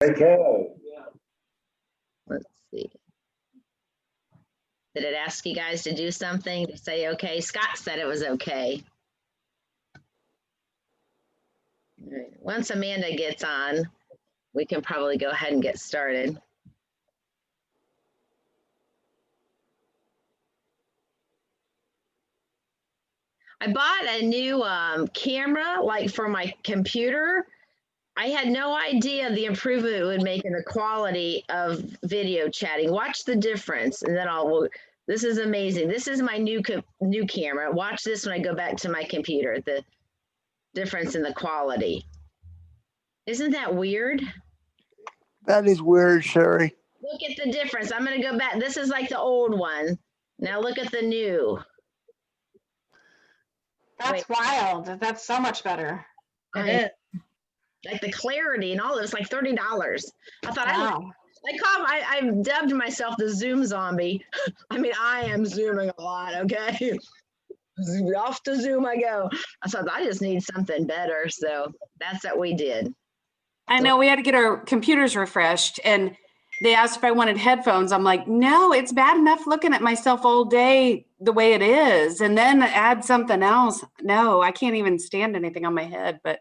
Okay. Let's see. Did it ask you guys to do something to say okay? Scott said it was okay. All right. Once Amanda gets on, we can probably go ahead and get started. I bought a new camera, like for my computer. I had no idea the improvement it would make in the quality of video chatting. Watch the difference, and then this is amazing. This is my new camera. Watch this when I go back to my computer, the difference in the quality. Isn't that weird? That is weird, Sherry. Look at the difference. I'm going to go back. This is like the old one. Now look at the new. That's wild. That's so much better. It is. Like the clarity and all, it was like $30. I thought, wow. I've dubbed myself the Zoom zombie. I mean, I am Zooming a lot, okay? Off to Zoom I go. I thought I just need something better. So that's what we did. I know we had to get our computers refreshed, and they asked if I wanted headphones. I'm like, no, it's bad enough looking at myself all day the way it is. And then add something else. No, I can't even stand anything on my head, but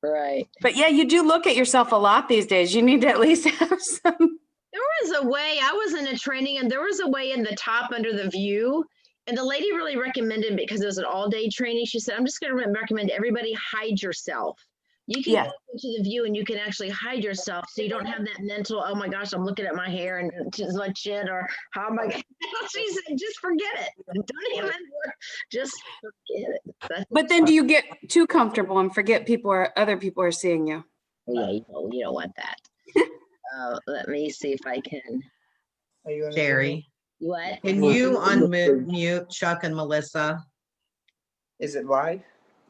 right. But yeah, you do look at yourself a lot these days. You need to at least have some. There was a way, I was in a training, and there was a way in the top under the view, and the lady really recommended, because it was an all-day training, she said, I'm just going to recommend everybody hide yourself. You can go into the view and you can actually hide yourself, so you don't have that mental, oh my gosh, I'm looking at my hair and my chin, or how am I? She said, just forget it. Don't even, just forget it. But then do you get too comfortable and forget other people are seeing you? Yeah, you don't want that. Let me see if I can. Sherry, What? can you unmute Chuck and Melissa? Is it live?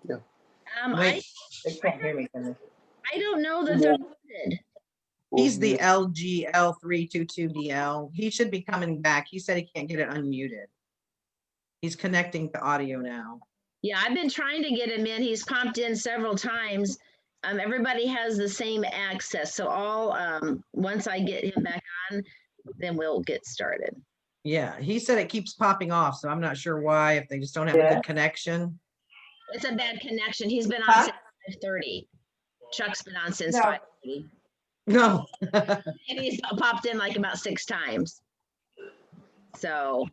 Yeah. Wait. They can't hear me. Can they? I don't know that they're muted. He's the LGL322DL. He should be coming back. He said he can't get it unmuted. He's connecting to audio now. Yeah, I've been trying to get him in. He's popped in several times. Everybody has the same access. So once I get him back on, then we'll get started. Yeah, he said it keeps popping off, so I'm not sure why, if they just don't have a good connection. It's a bad connection. He's been on since 5:30. Chuck's been on since 5:30. No. And he's popped in like about 6 times. So.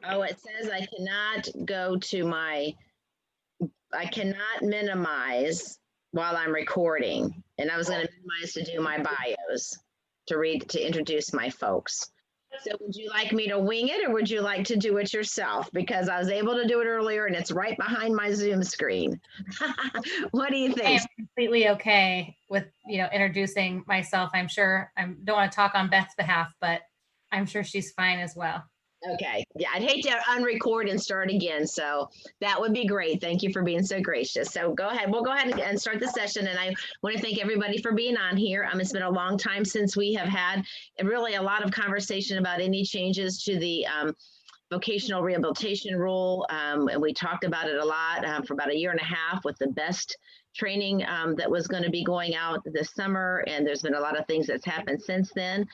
Oh, it says I cannot I cannot minimize while I'm recording. And I was going to minimize to do my bios, to introduce my folks. So would you like me to wing it, or would you like to do it yourself? Because I was able to do it earlier and it's right behind my Zoom screen. What do you think? I am completely okay with, introducing myself. I'm sure I don't want to talk on Beth's behalf, but I'm sure she's fine as well. Okay. Yeah, I'd hate to unrecord and start again. So that would be great. Thank you for being so gracious. So go ahead. We'll go ahead and start the session. And I want to thank everybody for being on here. It's been a long time since we have had really a lot of conversation about any changes to the vocational rehabilitation rule. And we talked about it a lot for about 1.5 years with the best training that was going to be going out this summer. And there's been a lot of things that's happened since then.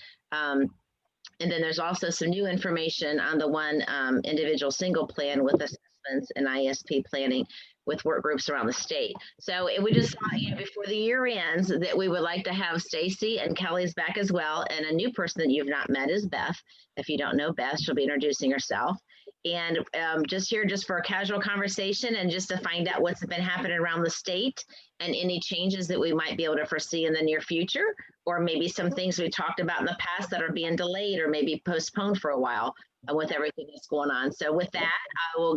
And then there's also some new information on the one individual single plan with assessments and ISP planning with work groups around the state. So we just thought, before the year ends, that we would like to have Stacy, and Kelly's back as well. And a new person that you've not met is Beth. If you don't know Beth, she'll be introducing herself. And just for a casual conversation and just to find out what's been happening around the state and any changes that we might be able to foresee in the near future, or maybe some things we talked about in the past that are being delayed or maybe postponed for a while with everything that's going on. So with that, I will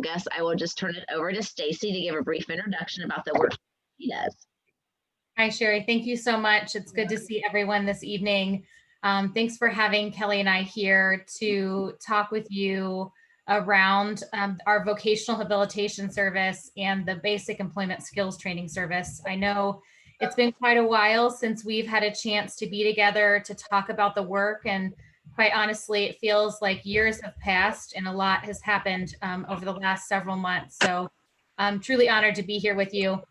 just turn it over to Stacy to give a brief introduction about the work she does. Hi, Sherry. Thank you so much. It's good to see everyone this evening. Thanks for having Kelly and I here to talk with you around our vocational habilitation service and the basic employment skills training service. I know it's been quite a while since we've had a chance to be together to talk about the work, and quite honestly, it feels like years have passed and a lot has happened over the last several months. So I'm truly honored to be here with you.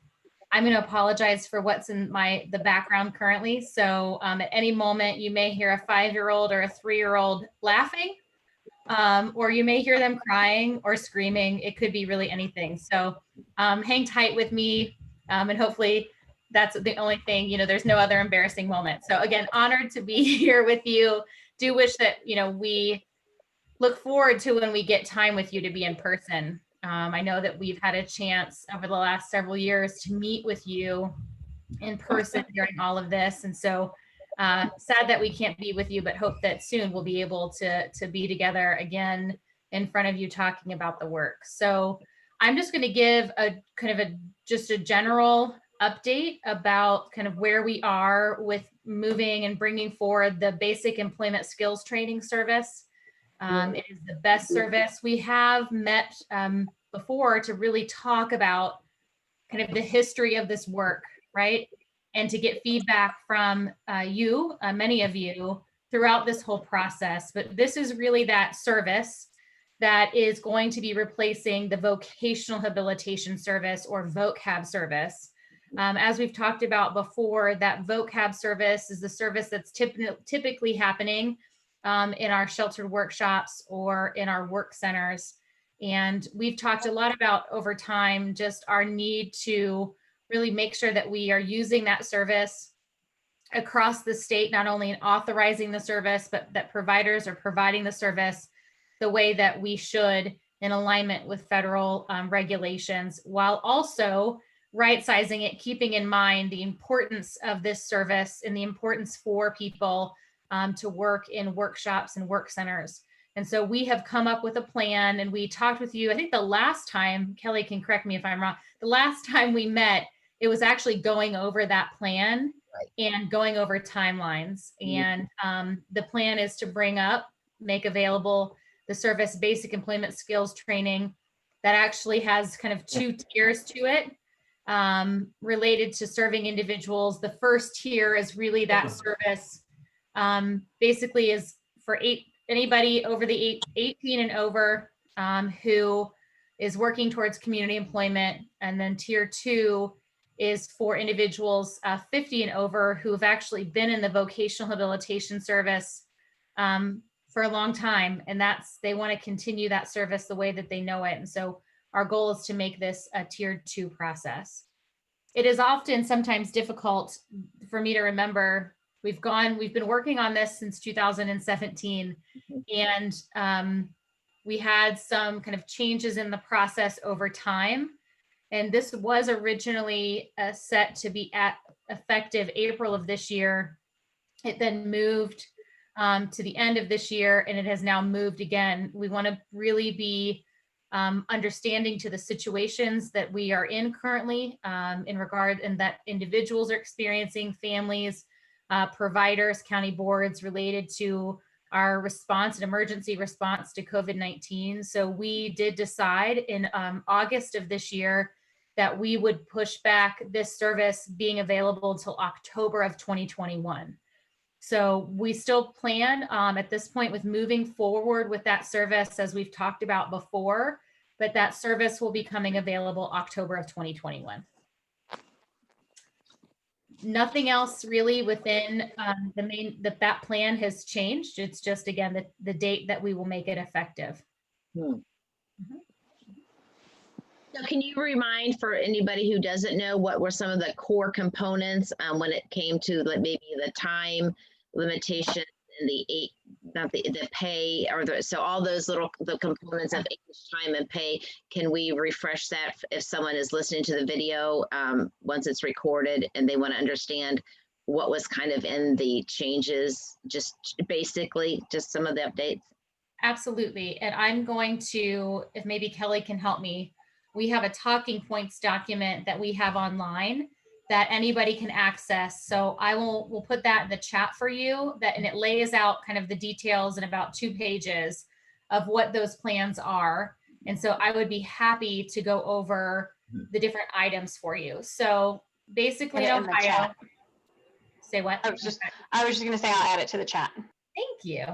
I'm going to apologize for what's in the background currently. So at any moment, you may hear a 5-year-old or a 3-year-old laughing, or you may hear them crying or screaming. It could be really anything. So hang tight with me, and hopefully that's the only thing, there's no other embarrassing moment. So again, honored to be here with you. Do wish that, we look forward to when we get time with you to be in person. I know that we've had a chance over the last several years to meet with you in person during all of this. And so sad that we can't be with you, but hope that soon we'll be able to be together again in front of you talking about the work. So I'm just going to give just a general update about kind of where we are with moving and bringing forward the basic employment skills training service. It is the best service. We have met before to really talk about kind of the history of this work, right? And to get feedback from you, many of you, throughout this whole process. But this is really that service that is going to be replacing the vocational habilitation service, or VOCHAB service. As we've talked about before, that VOCHAB service is the service that's typically happening in our sheltered workshops or in our work centers. And we've talked a lot about over time, just our need to really make sure that we are using that service across the state, not only in authorizing the service, but that providers are providing the service the way that we should in alignment with federal regulations, while also right-sizing it, keeping in mind the importance of this service and the importance for people to work in workshops and work centers. And so we have come up with a plan, and we talked with you, I think the last time, Kelly can correct me if I'm wrong, the last time we met, it was actually going over that plan and going over timelines. And the plan is to make available the service basic employment skills training that actually has kind of 2 tiers to it related to serving individuals. The first tier is really that service basically is for anybody over the 18 and over who is working towards community employment. And then tier 2 is for individuals 50 and over who have actually been in the vocational habilitation service for a long time. And they want to continue that service the way that they know it. And so our goal is to make this a tier 2 process. It is often sometimes difficult for me to remember. We've been working on this since 2017, and we had some kind of changes in the process over time. And this was originally set to be effective April of this year. It then moved to the end of this year, and it has now moved again. We want to really be understanding to the situations that we are in currently and that individuals are experiencing, families, providers, county boards, related to our emergency response to COVID-19. So we did decide in August of this year that we would push back this service being available until October of 2021. So we still plan at this point with moving forward with that service, as we've talked about before, but that service will be coming available October of 2021. Nothing else really within that plan has changed. It's just, again, the date that we will make it effective. So can you remind, for anybody who doesn't know, what were some of the core components when it came to maybe the time limitation and the pay, or so all those the components of age, time, and pay? Can we refresh that if someone is listening to the video once it's recorded and they want to understand what was kind of in the changes, just basically just some of the updates? Absolutely. And I'm going to, if maybe Kelly can help me, we have a talking points document that we have online that anybody can access. So we'll put that in the chat for you, and it lays out kind of the details in about 2 pages of what those plans are. And so I would be happy to go over the different items for you. So basically in Ohio, say what? I was just going to say, I'll add it to the chat. Thank you.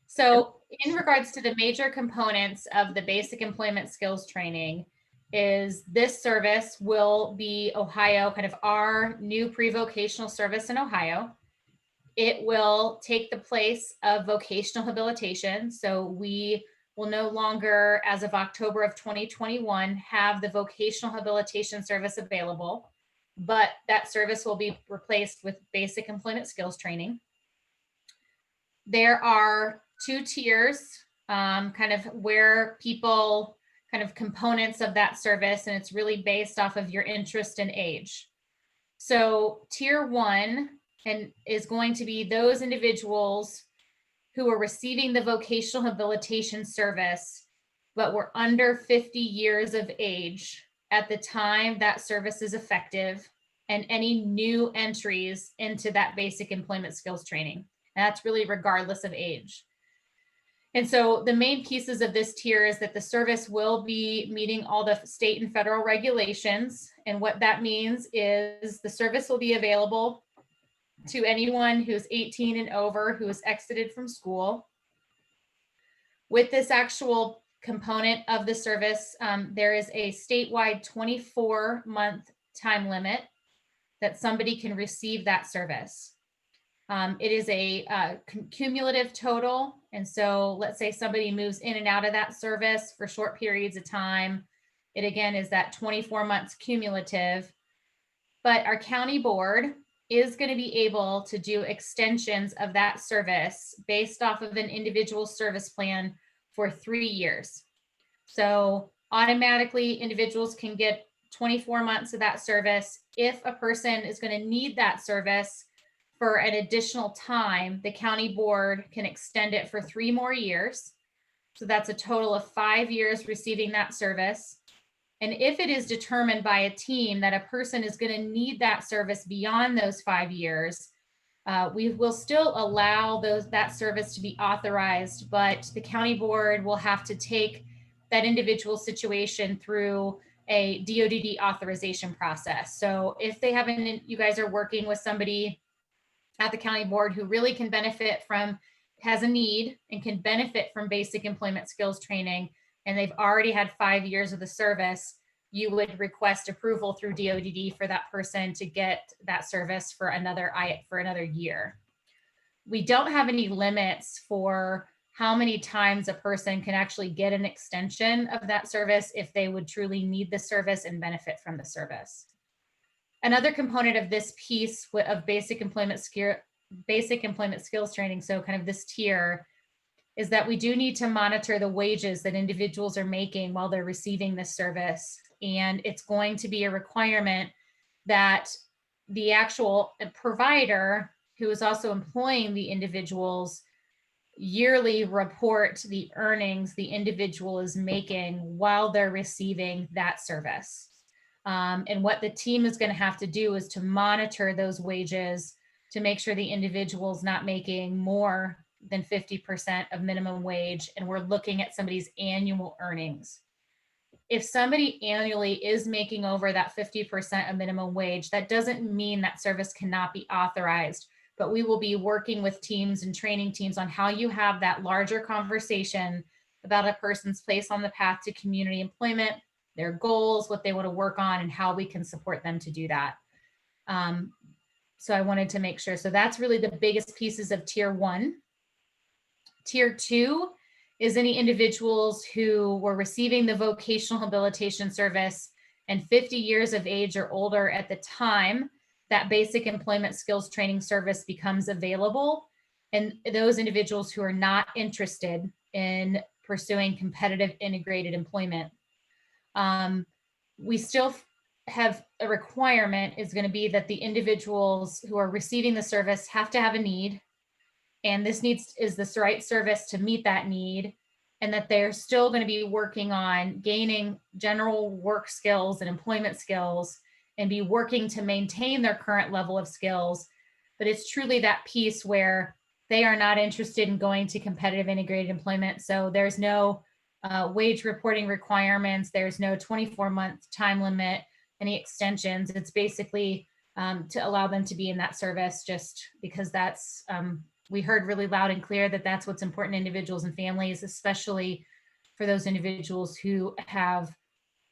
So in regards to the major components of the basic employment skills training, is this service will be Ohio, kind of our new pre-vocational service in Ohio. It will take the place of vocational habilitation. So we will no longer, as of October of 2021, have the vocational habilitation service available, but that service will be replaced with basic employment skills training. There are 2 tiers, kind of where people, kind of components of that service, and it's really based off of your interest and age. So tier 1 is going to be those individuals who are receiving the vocational habilitation service, but were under 50 years of age at the time that service is effective, and any new entries into that basic employment skills training. And that's really regardless of age. And so the main pieces of this tier is that the service will be meeting all the state and federal regulations. And what that means is the service will be available to anyone who's 18 and over who has exited from school. With this actual component of the service, there is a statewide 24-month time limit that somebody can receive that service. It is a cumulative total. And so let's say somebody moves in and out of that service for short periods of time. It again is that 24 months cumulative. But our county board is going to be able to do extensions of that service based off of an individual service plan for 3 years. So automatically individuals can get 24 months of that service. If a person is going to need that service for an additional time, the county board can extend it for 3 more years. So that's a total of 5 years receiving that service. And if it is determined by a team that a person is going to need that service beyond those 5 years, we will still allow that service to be authorized, but the county board will have to take that individual situation through a DODD authorization process. So if they haven't, you guys are working with somebody at the county board who really can benefit from, has a need and can benefit from basic employment skills training, and they've already had 5 years of the service, you would request approval through DODD for that person to get that service for another year. We don't have any limits for how many times a person can actually get an extension of that service if they would truly need the service and benefit from the service. Another component of this piece of basic employment skills training, so kind of this tier, is that we do need to monitor the wages that individuals are making while they're receiving this service. And it's going to be a requirement that the actual provider who is also employing the individuals yearly report the earnings the individual is making while they're receiving that service. And what the team is going to have to do is to monitor those wages to make sure the individual's not making more than 50% of minimum wage. And we're looking at somebody's annual earnings. If somebody annually is making over that 50% of minimum wage, that doesn't mean that service cannot be authorized, but we will be working with teams and training teams on how you have that larger conversation about a person's place on the path to community employment, their goals, what they want to work on, and how we can support them to do that. So I wanted to make sure. So that's really the biggest pieces of tier 1. Tier 2 is any individuals who were receiving the vocational habilitation service and 50 years of age or older at the time that basic employment skills training service becomes available. And those individuals who are not interested in pursuing competitive integrated employment. We still have a requirement is going to be that the individuals who are receiving the service have to have a need, and this is the right service to meet that need, and that they're still going to be working on gaining general work skills and employment skills and be working to maintain their current level of skills. But it's truly that piece where they are not interested in going to competitive integrated employment. So there's no wage reporting requirements. There's no 24-month time limit, any extensions. It's basically to allow them to be in that service, just because that's, we heard really loud and clear that that's what's important to individuals and families, especially for those individuals who have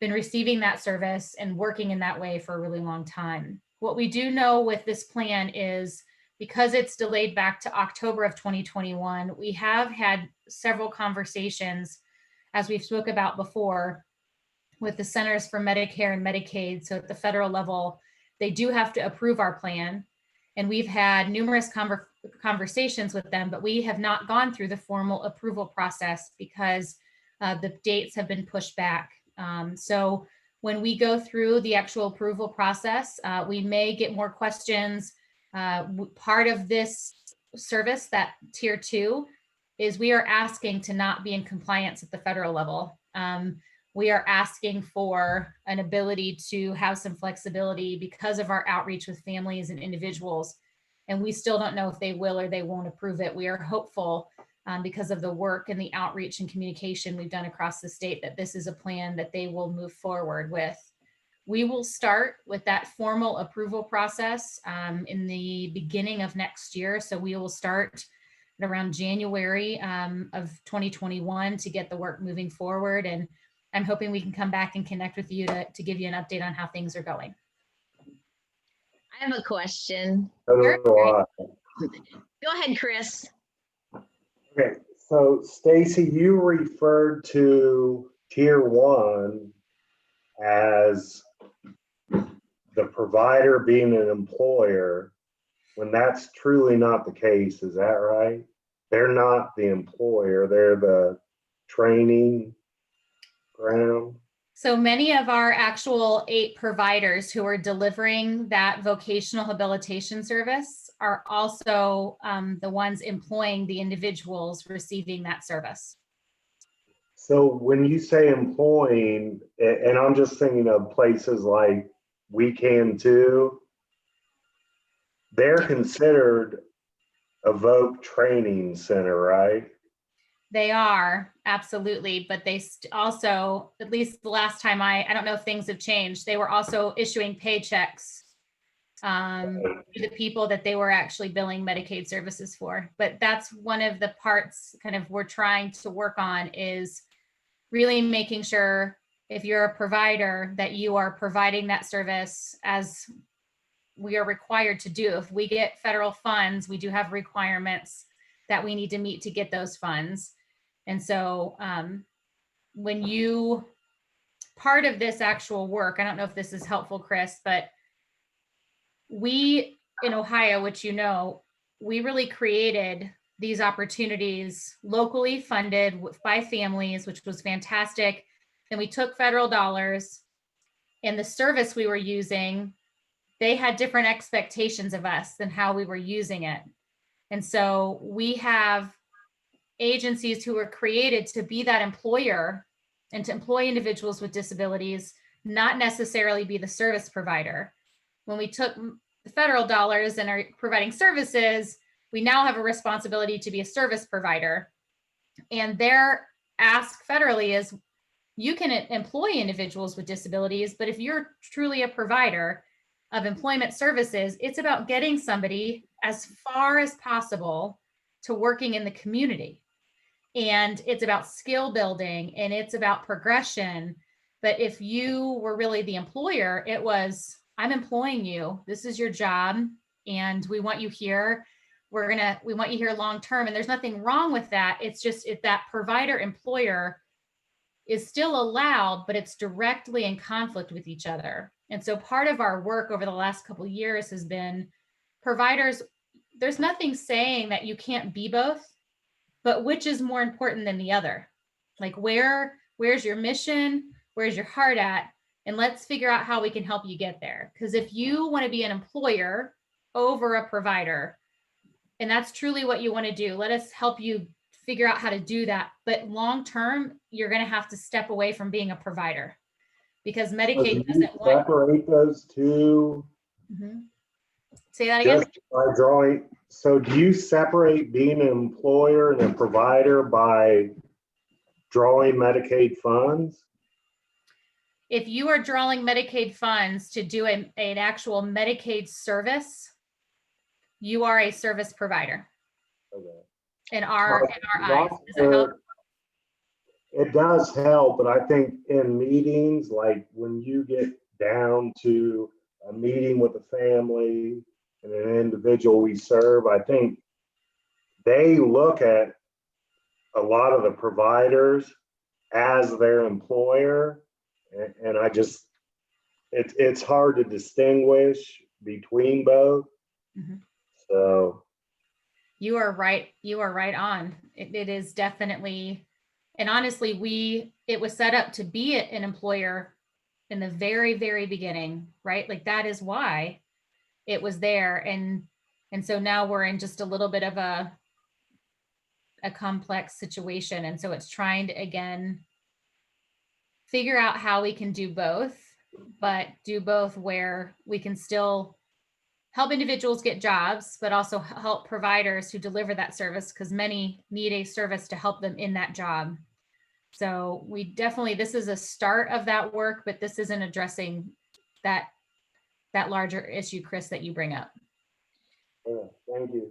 been receiving that service and working in that way for a really long time. What we do know with this plan is because it's delayed back to October of 2021, we have had several conversations, as we've spoke about before, with the Centers for Medicare and Medicaid. So at the federal level, they do have to approve our plan. And we've had numerous conversations with them, but we have not gone through the formal approval process because the dates have been pushed back. So when we go through the actual approval process, we may get more questions. Part of this service, that tier 2, is we are asking to not be in compliance at the federal level. We are asking for an ability to have some flexibility because of our outreach with families and individuals. And we still don't know if they will or they won't approve it. We are hopeful because of the work and the outreach and communication we've done across the state that this is a plan that they will move forward with. We will start with that formal approval process in the beginning of next year. So we will start at around January of 2021 to get the work moving forward. And I'm hoping we can come back and connect with you to give you an update on how things are going. I have a question. Sure. Go ahead, Chris. Okay, so Stacy, you referred to tier 1 as the provider being an employer, when that's truly not the case. Is that right? They're not the employer, they're the training ground. So many of our actual 8 providers who are delivering that vocational habilitation service are also the ones employing the individuals receiving that service. So when you say employing, and I'm just thinking of places like We Can Too, they're considered a voc training center, right? They are, absolutely, but they also, at least the last time I don't know if things have changed, they were also issuing paychecks to the people that they were actually billing Medicaid services for. But that's one of the parts kind of we're trying to work on, is really making sure if you're a provider that you are providing that service as we are required to do. If we get federal funds, we do have requirements that we need to meet to get those funds. And so when you, part of this actual work, I don't know if this is helpful, Chris, but we in Ohio, which you know, we really created these opportunities locally funded by families, which was fantastic. Then we took federal dollars, and the service we were using, they had different expectations of us than how we were using it. And so we have agencies who were created to be that employer and to employ individuals with disabilities, not necessarily be the service provider. When we took the federal dollars and are providing services, we now have a responsibility to be a service provider. And their ask federally is, you can employ individuals with disabilities, but if you're truly a provider of employment services, it's about getting somebody as far as possible to working in the community. And it's about skill building and it's about progression. But if you were really the employer, it was, I'm employing you. This is your job and we want you here. We want you here long term. And there's nothing wrong with that. It's just if that provider employer is still allowed, but it's directly in conflict with each other. And so part of our work over the last couple of years has been providers, there's nothing saying that you can't be both, but which is more important than the other? Like where's your mission? Where's your heart at? And let's figure out how we can help you get there. Because if you want to be an employer over a provider, and that's truly what you want to do, let us help you figure out how to do that. But long-term, you're going to have to step away from being a provider because Medicaid doesn't want. Separate those two. Mm-hmm. Say that again. Just by drawing. So do you separate being an employer and a provider by drawing Medicaid funds? If you are drawing Medicaid funds to do an actual Medicaid service, you are a service provider. Okay. In our eyes. Does that help? it does help, but I think in meetings, like when you get down to a meeting with a family and an individual we serve, I think they look at a lot of the providers as their employer. And I just, it's hard to distinguish between both. Mhm. So, You are right. You are right on. It is definitely, and honestly, it was set up to be an employer in the very, very beginning, right? Like that is why it was there. And so now we're in just a little bit of a complex situation. And so it's trying to, again, figure out how we can do both, but do both where we can still help individuals get jobs, but also help providers who deliver that service, because many need a service to help them in that job. So we definitely, this is a start of that work, but this isn't addressing that larger issue, Chris, that you bring up. yeah, thank you.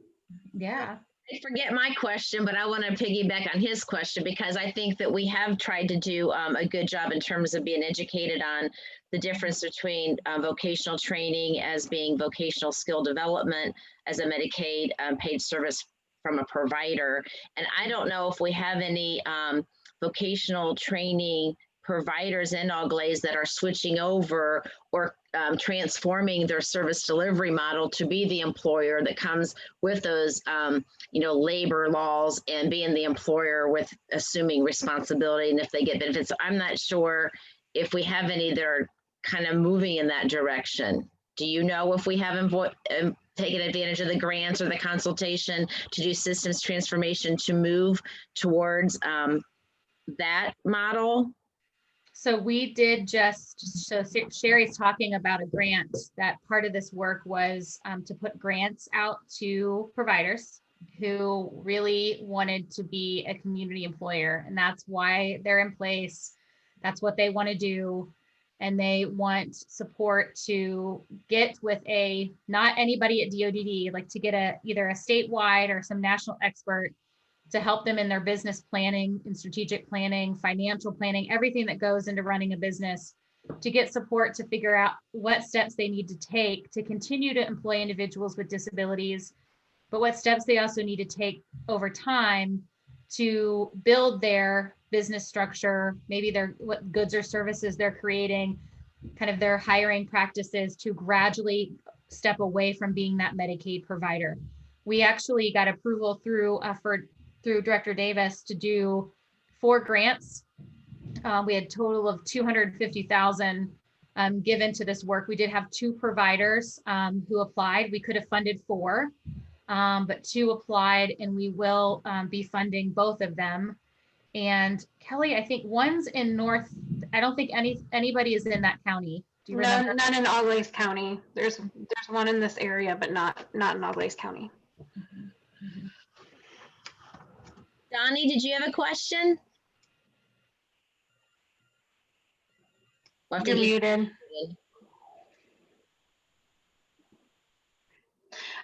Yeah. I forget my question, but I want to piggyback on his question, because I think that we have tried to do a good job in terms of being educated on the difference between vocational training as being vocational skill development as a Medicaid paid service from a provider. And I don't know if we have any vocational training providers in Auglaize that are switching over or transforming their service delivery model to be the employer that comes with those, labor laws and being the employer with assuming responsibility. And if they get benefits, I'm not sure if we have any that are kind of moving in that direction. Do you know if we haven't taken advantage of the grants or the consultation to do systems transformation to move towards that model? So we did so Sherry's talking about a grant. That part of this work was to put grants out to providers who really wanted to be a community employer. And that's why they're in place. That's what they want to do. And they want support to get with not anybody at DODD, like to get either a statewide or some national expert to help them in their business planning and strategic planning, financial planning, everything that goes into running a business, to get support to figure out what steps they need to take to continue to employ individuals with disabilities, but what steps they also need to take over time to build their business structure, maybe what goods or services they're creating, kind of their hiring practices to gradually step away from being that Medicaid provider. We actually got approval through Director Davis to do 4 grants. We had a total of $250,000 given to this work. We did have 2 providers who applied. We could have funded 4, but 2 applied, and we will be funding both of them. And Kelly, I think one's in North. I don't think anybody is in that county. Do you remember? None in Auglaize County. There's one in this area, but not in Auglaize County. Donnie, did you have a question? You're muted.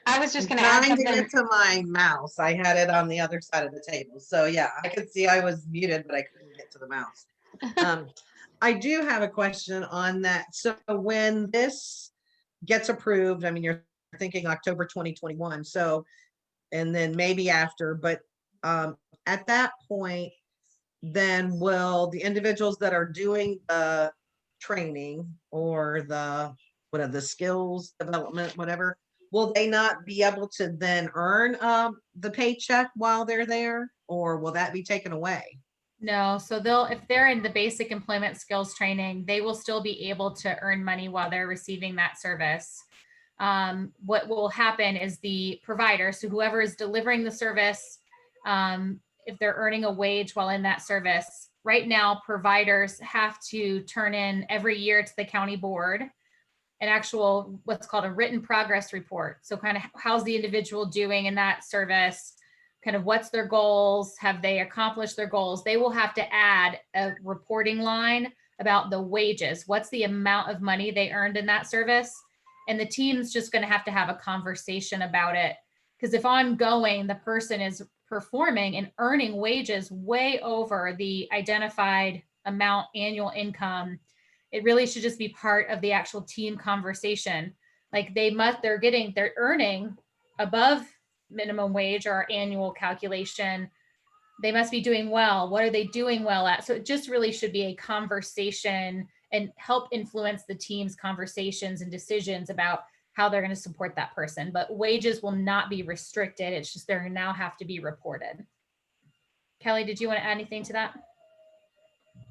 I was just going to add Trying to something. get to my mouse. I had it on the other side of the table. So yeah, I could see I was muted, but I couldn't get to the mouse. I do have a question on that. So when this gets approved, I mean, you're thinking October 2021. So, and then maybe after, but at that point, then will the individuals that are doing the training or the skills development, whatever, will they not be able to then earn the paycheck while they're there, or will that be taken away? No, so if they're in the basic employment skills training, they will still be able to earn money while they're receiving that service. What will happen is the provider, so whoever is delivering the service, if they're earning a wage while in that service, right now providers have to turn in every year to the county board an actual, what's called a written progress report. So kind of how's the individual doing in that service? Kind of what's their goals? Have they accomplished their goals? They will have to add a reporting line about the wages. What's the amount of money they earned in that service? And the team's just going to have a conversation about it. Because if ongoing, the person is performing and earning wages way over the identified amount annual income, it really should just be part of the actual team conversation. Like they're earning above minimum wage or our annual calculation. They must be doing well. What are they doing well at? So it just really should be a conversation and help influence the team's conversations and decisions about how they're going to support that person. But wages will not be restricted. It's just they're now have to be reported. Kelly, did you want to add anything to that?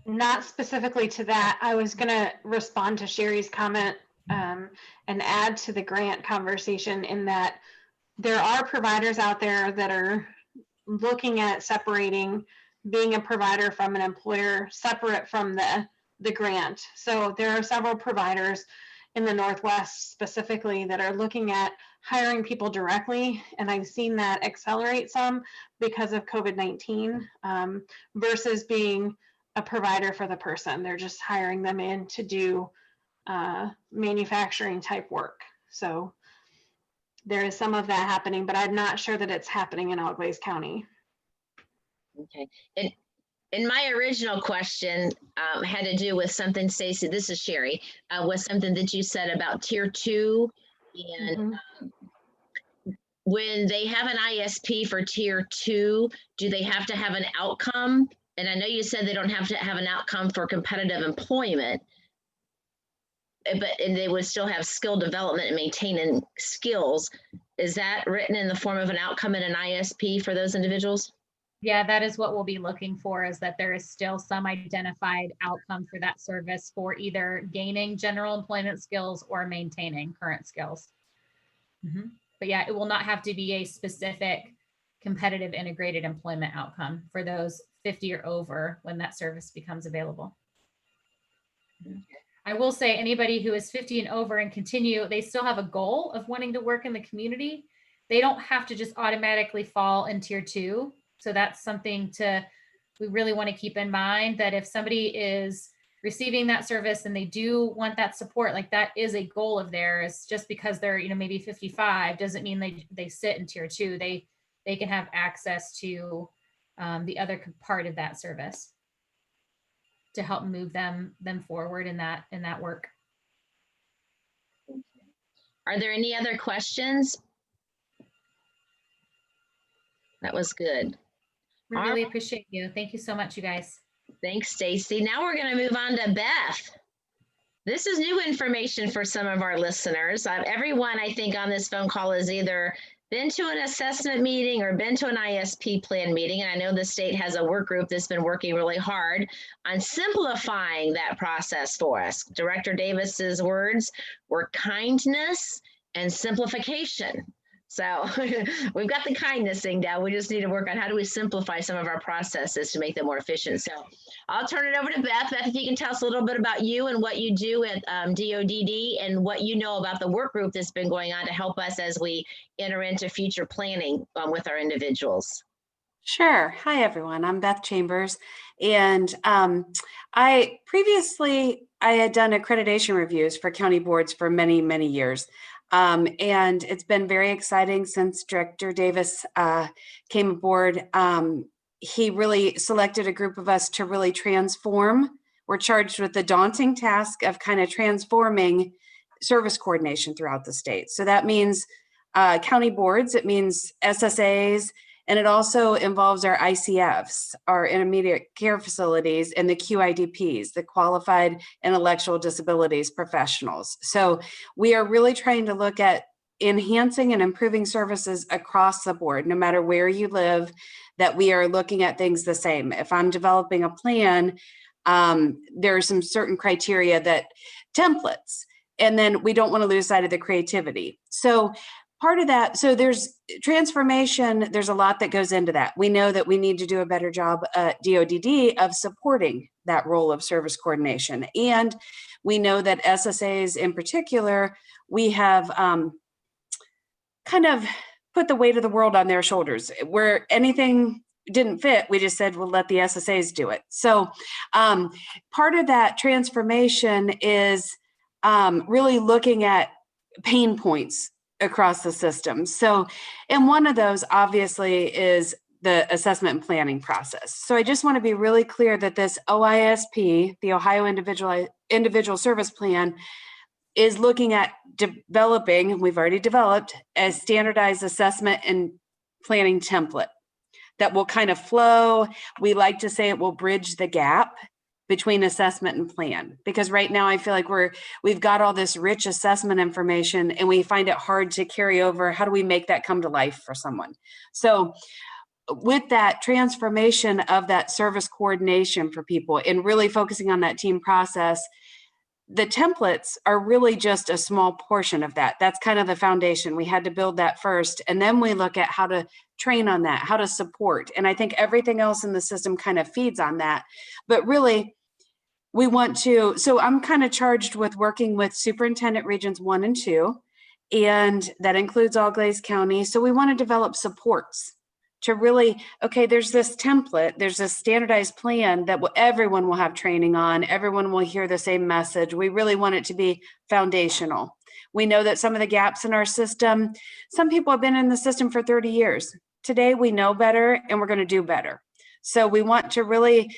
Not specifically to that. I was going to respond to Sherry's comment and add to the grant conversation in that there are providers out there that are looking at separating being a provider from an employer separate from the grant. So there are several providers in the Northwest specifically that are looking at hiring people directly. And I've seen that accelerate some because of COVID-19 versus being a provider for the person. They're just hiring them in to do manufacturing type work. So there is some of that happening, but I'm not sure that it's happening in Always County. Okay. And my original question had to do with something, Stacy, this is Sherry, was something that you said about tier 2. And when they have an ISP for tier 2, do they have to have an outcome? And I know you said they don't have to have an outcome for competitive employment, and they would still have skill development and maintaining skills. Is that written in the form of an outcome in an ISP for those individuals? Yeah, that is what we'll be looking for, is that there is still some identified outcome for that service for either gaining general employment skills or maintaining current skills. But yeah, it will not have to be a specific competitive integrated employment outcome for those 50 or over when that service becomes available. I will say anybody who is 50 and over and continue, they still have a goal of wanting to work in the community. They don't have to just automatically fall in tier 2. So that's something we really want to keep in mind, that if somebody is receiving that service and they do want that support, like that is a goal of theirs. Just because they're, maybe 55 doesn't mean they sit in tier 2. They can have access to the other part of that service to help move them forward in that work. Are there any other questions? That was good. We really appreciate you. Thank you so much, you guys. Thanks, Stacy. Now we're going to move on to Beth. This is new information for some of our listeners. Everyone, I think, on this phone call has either been to an assessment meeting or been to an ISP plan meeting. And I know the state has a work group that's been working really hard on simplifying that process for us. Director Davis's words were kindness and simplification. So we've got the kindness thing down. We just need to work on how do we simplify some of our processes to make them more efficient. So I'll turn it over to Beth. Beth, if you can tell us a little bit about you and what you do at DODD and what you know about the work group that's been going on to help us as we enter into future planning with our individuals. Sure. Hi, everyone. I'm Beth Chambers. And I had done accreditation reviews for county boards for many, many years. And it's been very exciting since Director Davis came aboard. He really selected a group of us to really transform. We're charged with the daunting task of kind of transforming service coordination throughout the state. So that means county boards, it means SSAs, and it also involves our ICFs, our intermediate care facilities, and the QIDPs, the Qualified Intellectual Disabilities Professionals. So we are really trying to look at enhancing and improving services across the board, no matter where you live, that we are looking at things the same. If I'm developing a plan, there are some certain criteria templates, and then we don't want to lose sight of the creativity. So part of that, so there's transformation, there's a lot that goes into that. We know that we need to do a better job at DODD of supporting that role of service coordination. And we know that SSAs in particular, we have kind of put the weight of the world on their shoulders. Where anything didn't fit, we just said, we'll let the SSAs do it. So part of that transformation is really looking at pain points across the system. So, and one of those obviously is the assessment and planning process. So I just want to be really clear that this OISP, the Ohio Individual Service Plan, is looking at developing, we've already developed, a standardized assessment and planning template that will kind of flow. We like to say it will bridge the gap between assessment and plan, because right now I feel like we've got all this rich assessment information and we find it hard to carry over. How do we make that come to life for someone? So with that transformation of that service coordination for people and really focusing on that team process, the templates are really just a small portion of that. That's kind of the foundation. We had to build that first. And then we look at how to train on that, how to support. And I think everything else in the system kind of feeds on that. But really, we want to, so I'm kind of charged with working with Superintendent Regions 1 and 2, and that includes Auglaize County. So we want to develop supports to really, okay, there's this template, there's a standardized plan that everyone will have training on, everyone will hear the same message. We really want it to be foundational. We know that some of the gaps in our system, some people have been in the system for 30 years. Today we know better and we're going to do better. So we want to really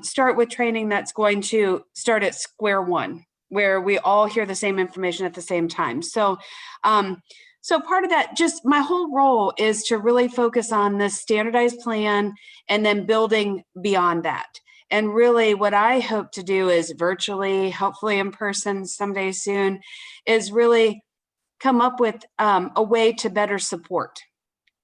start with training that's going to start at square one, where we all hear the same information at the same time. So part of that, just my whole role is to really focus on this standardized plan and then building beyond that. And really what I hope to do is virtually, hopefully in person someday soon, is really come up with a way to better support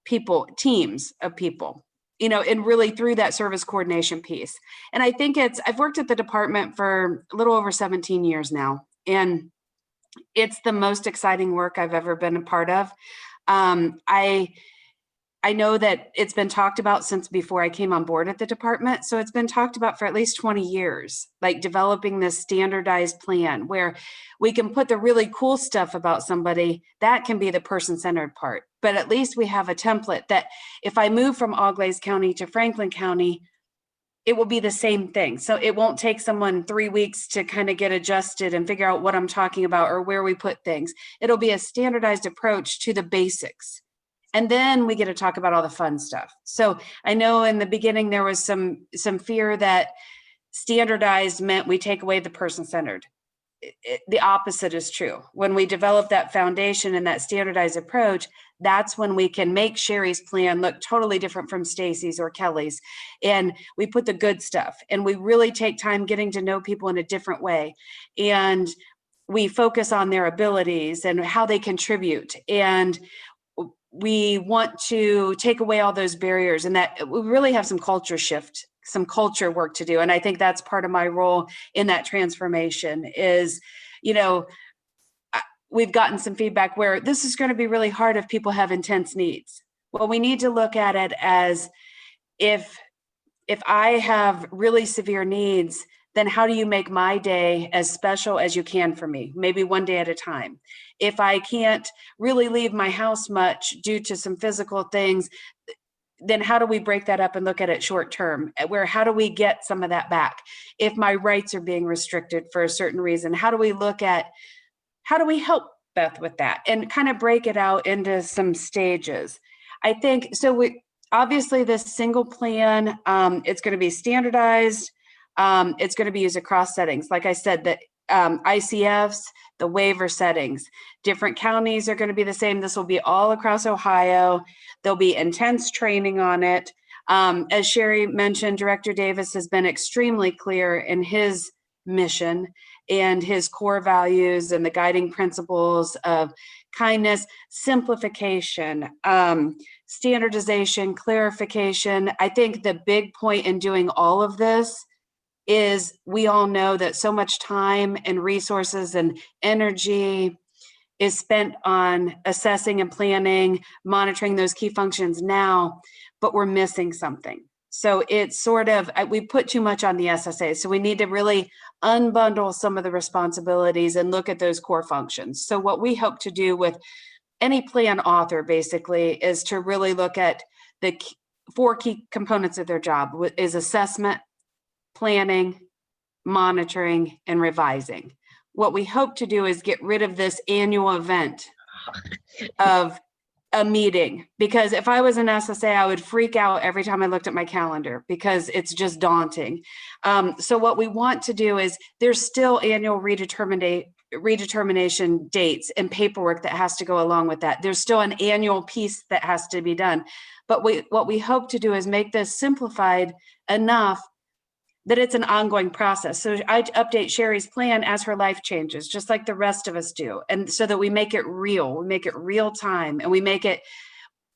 people, teams of people, you know, and really through that service coordination piece. And I think I've worked at the department for a little over 17 years now, and it's the most exciting work I've ever been a part of. I know that it's been talked about since before I came on board at the department. So it's been talked about for at least 20 years, like developing this standardized plan where we can put the really cool stuff about somebody. That can be the person-centered part. But at least we have a template that if I move from Auglaize County to Franklin County, it will be the same thing. So it won't take someone 3 weeks to kind of get adjusted and figure out what I'm talking about or where we put things. It'll be a standardized approach to the basics. And then we get to talk about all the fun stuff. So I know in the beginning, there was some fear that standardized meant we take away the person-centered. The opposite is true. When we develop that foundation and that standardized approach, that's when we can make Sherry's plan look totally different from Stacy's or Kelly's. And we put the good stuff and we really take time getting to know people in a different way. And we focus on their abilities and how they contribute. And we want to take away all those barriers, and that we really have some culture shift, some culture work to do. And I think that's part of my role in that transformation is, you know, we've gotten some feedback where this is going to be really hard if people have intense needs. Well, we need to look at it as if I have really severe needs, then how do you make my day as special as you can for me? Maybe one day at a time. If I can't really leave my house much due to some physical things, then how do we break that up and look at it short term? Where how do we get some of that back? If my rights are being restricted for a certain reason, how do we look at, how do we help Beth with that? And kind of break it out into some stages. I think, so obviously this single plan, it's going to be standardized. It's going to be used across settings. Like I said, the ICFs, the waiver settings, different counties are going to be the same. This will be all across Ohio. There'll be intense training on it. As Sherry mentioned, Director Davis has been extremely clear in his mission and his core values and the guiding principles of kindness, simplification, standardization, clarification. I think the big point in doing all of this is we all know that so much time and resources and energy is spent on assessing and planning, monitoring those key functions now, but we're missing something. So it's sort of, we put too much on the SSA. So we need to really unbundle some of the responsibilities and look at those core functions. So what we hope to do with any plan author basically is to really look at the 4 key components of their job is assessment, planning, monitoring, and revising. What we hope to do is get rid of this annual event of a meeting, because if I was an SSA, I would freak out every time I looked at my calendar because it's just daunting. So what we want to do is there's still annual redetermination dates and paperwork that has to go along with that. There's still an annual piece that has to be done. But what we hope to do is make this simplified enough that it's an ongoing process. So I update Sherry's plan as her life changes, just like the rest of us do. And so that we make it real, we make it real time, and we make it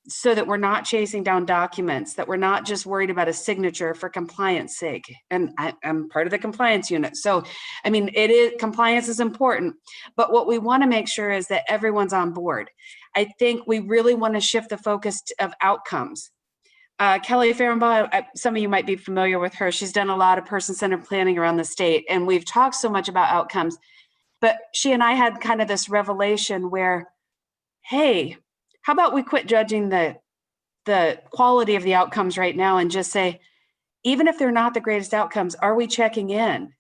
so that we're not chasing down documents, that we're not just worried about a signature for compliance sake. And I'm part of the compliance unit. So, I mean, compliance is important, but what we want to make sure is that everyone's on board. I think we really want to shift the focus of outcomes. Kelly Farrenbaugh, some of you might be familiar with her. She's done a lot of person-centered planning around the state, and we've talked so much about outcomes. But she and I had kind of this revelation where, hey, how about we quit judging the quality of the outcomes right now and just say, even if they're not the greatest outcomes, are we checking in?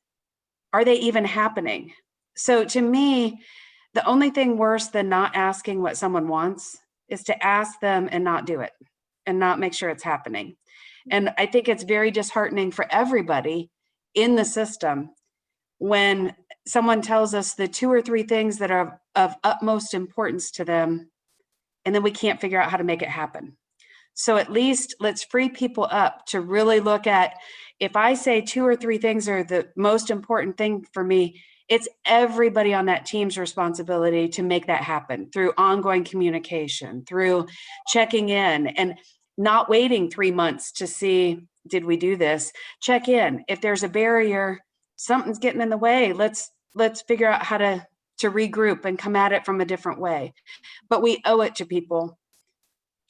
Are they even happening? So to me, the only thing worse than not asking what someone wants is to ask them and not do it, and not make sure it's happening. And I think it's very disheartening for everybody in the system when someone tells us the 2 or 3 things that are of utmost importance to them, and then we can't figure out how to make it happen. So at least let's free people up to really look at, if I say 2 or 3 things are the most important thing for me, it's everybody on that team's responsibility to make that happen through ongoing communication, through checking in, and not waiting 3 months to see, did we do this? Check in. If there's a barrier, something's getting in the way, let's figure out how to regroup and come at it from a different way. But we owe it to people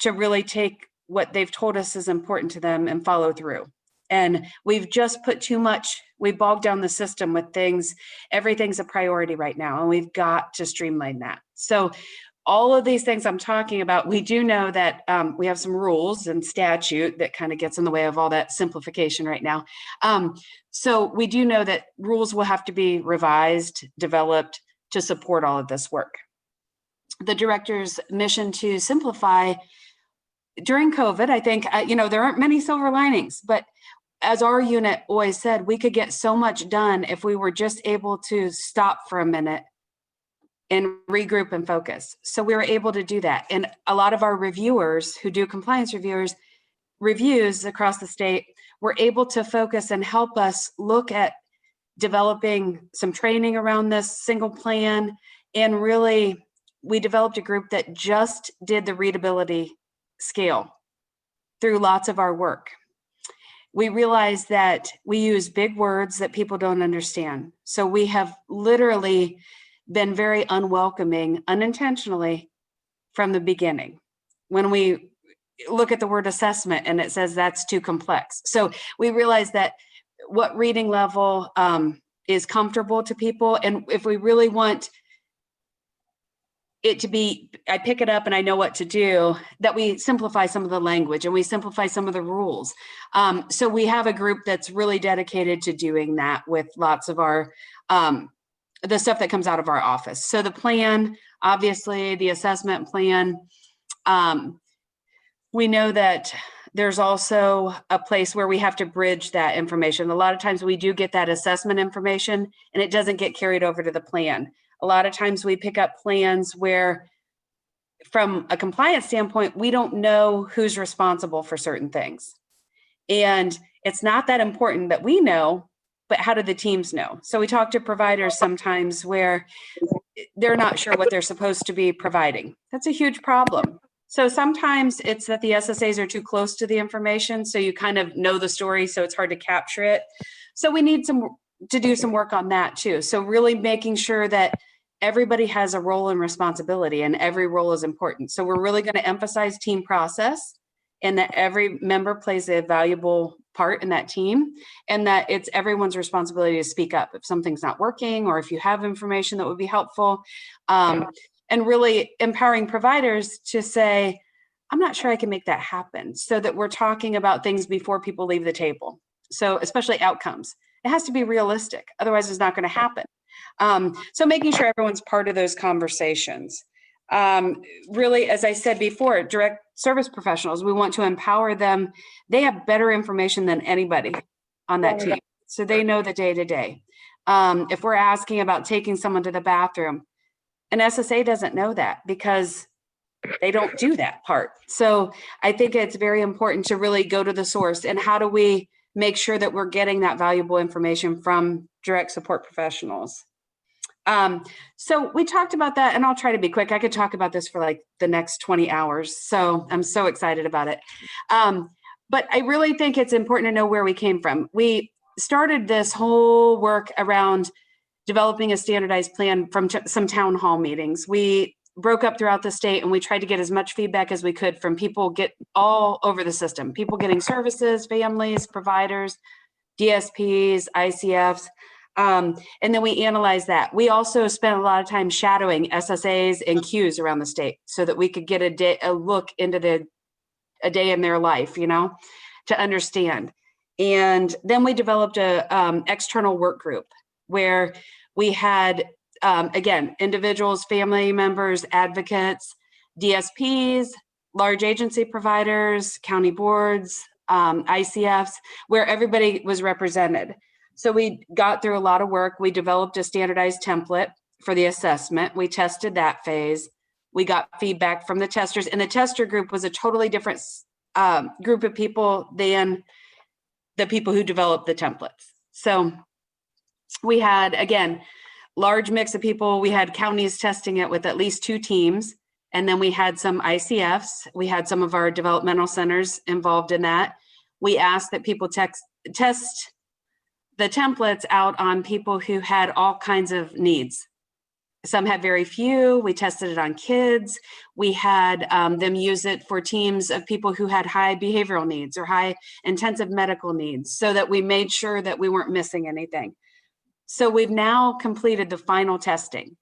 to really take what they've told us is important to them and follow through. And we've just put too much, we bogged down the system with things. Everything's a priority right now, and we've got to streamline that. So all of these things I'm talking about, we do know that we have some rules and statute that kind of gets in the way of all that simplification right now. So we do know that rules will have to be revised, developed to support all of this work. The director's mission to simplify during COVID, I think, there aren't many silver linings, but as our unit always said, we could get so much done if we were just able to stop for a minute and regroup and focus. So we were able to do that. And a lot of our reviewers who do compliance reviews across the state were able to focus and help us look at developing some training around this single plan. And really, we developed a group that just did the readability scale through lots of our work. We realized that we use big words that people don't understand. So we have literally been very unwelcoming unintentionally from the beginning. When we look at the word assessment and it says that's too complex. So we realized that what reading level is comfortable to people. And if we really want it to be, I pick it up and I know what to do, that we simplify some of the language and we simplify some of the rules. So we have a group that's really dedicated to doing that with lots of our, the stuff that comes out of our office. So the plan, obviously the assessment plan, we know that there's also a place where we have to bridge that information. A lot of times we do get that assessment information and it doesn't get carried over to the plan. A lot of times we pick up plans where from a compliance standpoint, we don't know who's responsible for certain things. And it's not that important that we know, but how do the teams know? So we talk to providers sometimes where they're not sure what they're supposed to be providing. That's a huge problem. So sometimes it's that the SSAs are too close to the information, so you kind of know the story, so it's hard to capture it. So we need to do some work on that too. So really making sure that everybody has a role and responsibility, and every role is important. So we're really going to emphasize team process, and that every member plays a valuable part in that team, and that it's everyone's responsibility to speak up if something's not working or if you have information that would be helpful. And really empowering providers to say, I'm not sure I can make that happen, so that we're talking about things before people leave the table. So especially outcomes, it has to be realistic. Otherwise it's not going to happen. So making sure everyone's part of those conversations. Really, as I said before, direct service professionals, we want to empower them. They have better information than anybody on that team. So they know the day to day. If we're asking about taking someone to the bathroom, an SSA doesn't know that because they don't do that part. So I think it's very important to really go to the source. And how do we make sure that we're getting that valuable information from direct support professionals? So we talked about that, and I'll try to be quick. I could talk about this for like the next 20 hours. So I'm so excited about it. But I really think it's important to know where we came from. We started this whole work around developing a standardized plan from some town hall meetings. We broke up throughout the state, and we tried to get as much feedback as we could from people get all over the system, people getting services, families, providers, DSPs, ICFs. And then we analyzed that. We also spent a lot of time shadowing SSAs and Qs around the state so that we could get a look into a day in their life, to understand. And then we developed a external work group where we had, again, individuals, family members, advocates, DSPs, large agency providers, county boards, ICFs, where everybody was represented. So we got through a lot of work. We developed a standardized template for the assessment. We tested that phase. We got feedback from the testers, and the tester group was a totally different group of people than the people who developed the templates. So we had, again, large mix of people. We had counties testing it with at least 2 teams. And then we had some ICFs. We had some of our developmental centers involved in that. We asked that people test the templates out on people who had all kinds of needs. Some had very few. We tested it on kids. We had them use it for teams of people who had high behavioral needs or high intensive medical needs, so that we made sure that we weren't missing anything. So we've now completed the final testing.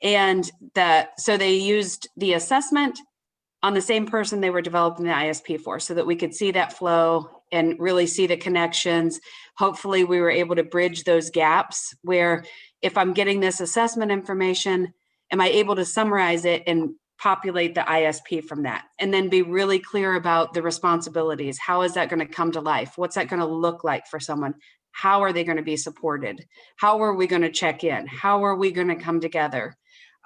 And so they used the assessment on the same person they were developing the ISP for, so that we could see that flow and really see the connections. Hopefully we were able to bridge those gaps where if I'm getting this assessment information, am I able to summarize it and populate the ISP from that? And then be really clear about the responsibilities. How is that going to come to life? What's that going to look like for someone? How are they going to be supported? How are we going to check in? How are we going to come together?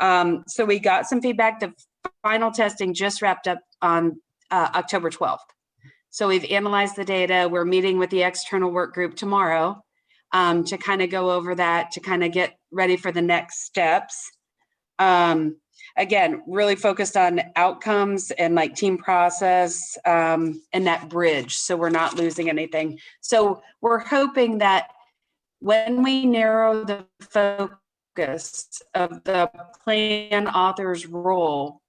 So we got some feedback. The final testing just wrapped up on October 12th. So we've analyzed the data. We're meeting with the external work group tomorrow to kind of go over that, to kind of get ready for the next steps. Again, really focused on outcomes and like team process and that bridge, so we're not losing anything. So we're hoping that when we narrow the focus of the plan author's role,